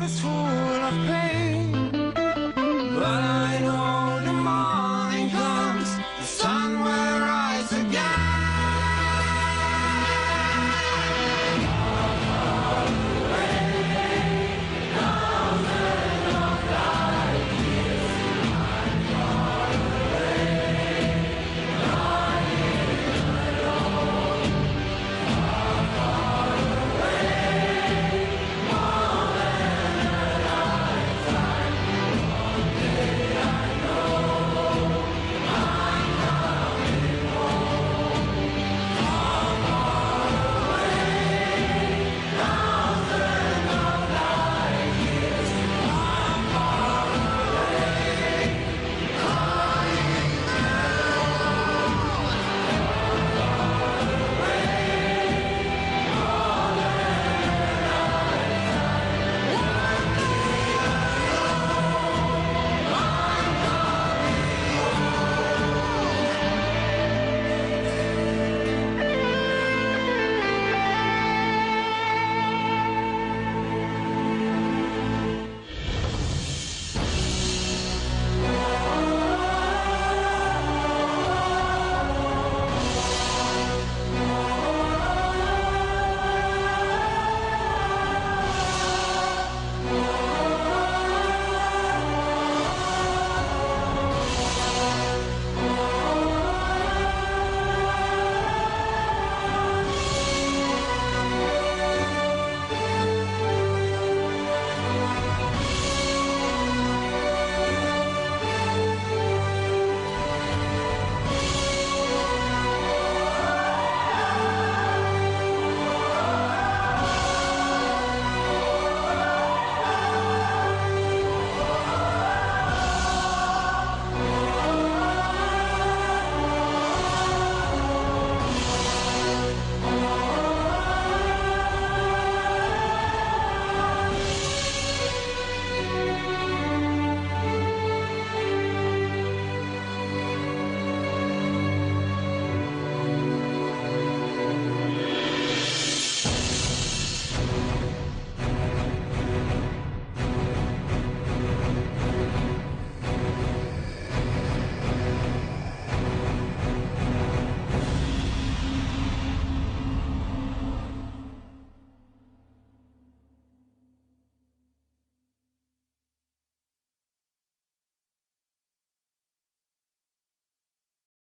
M: is full of pain.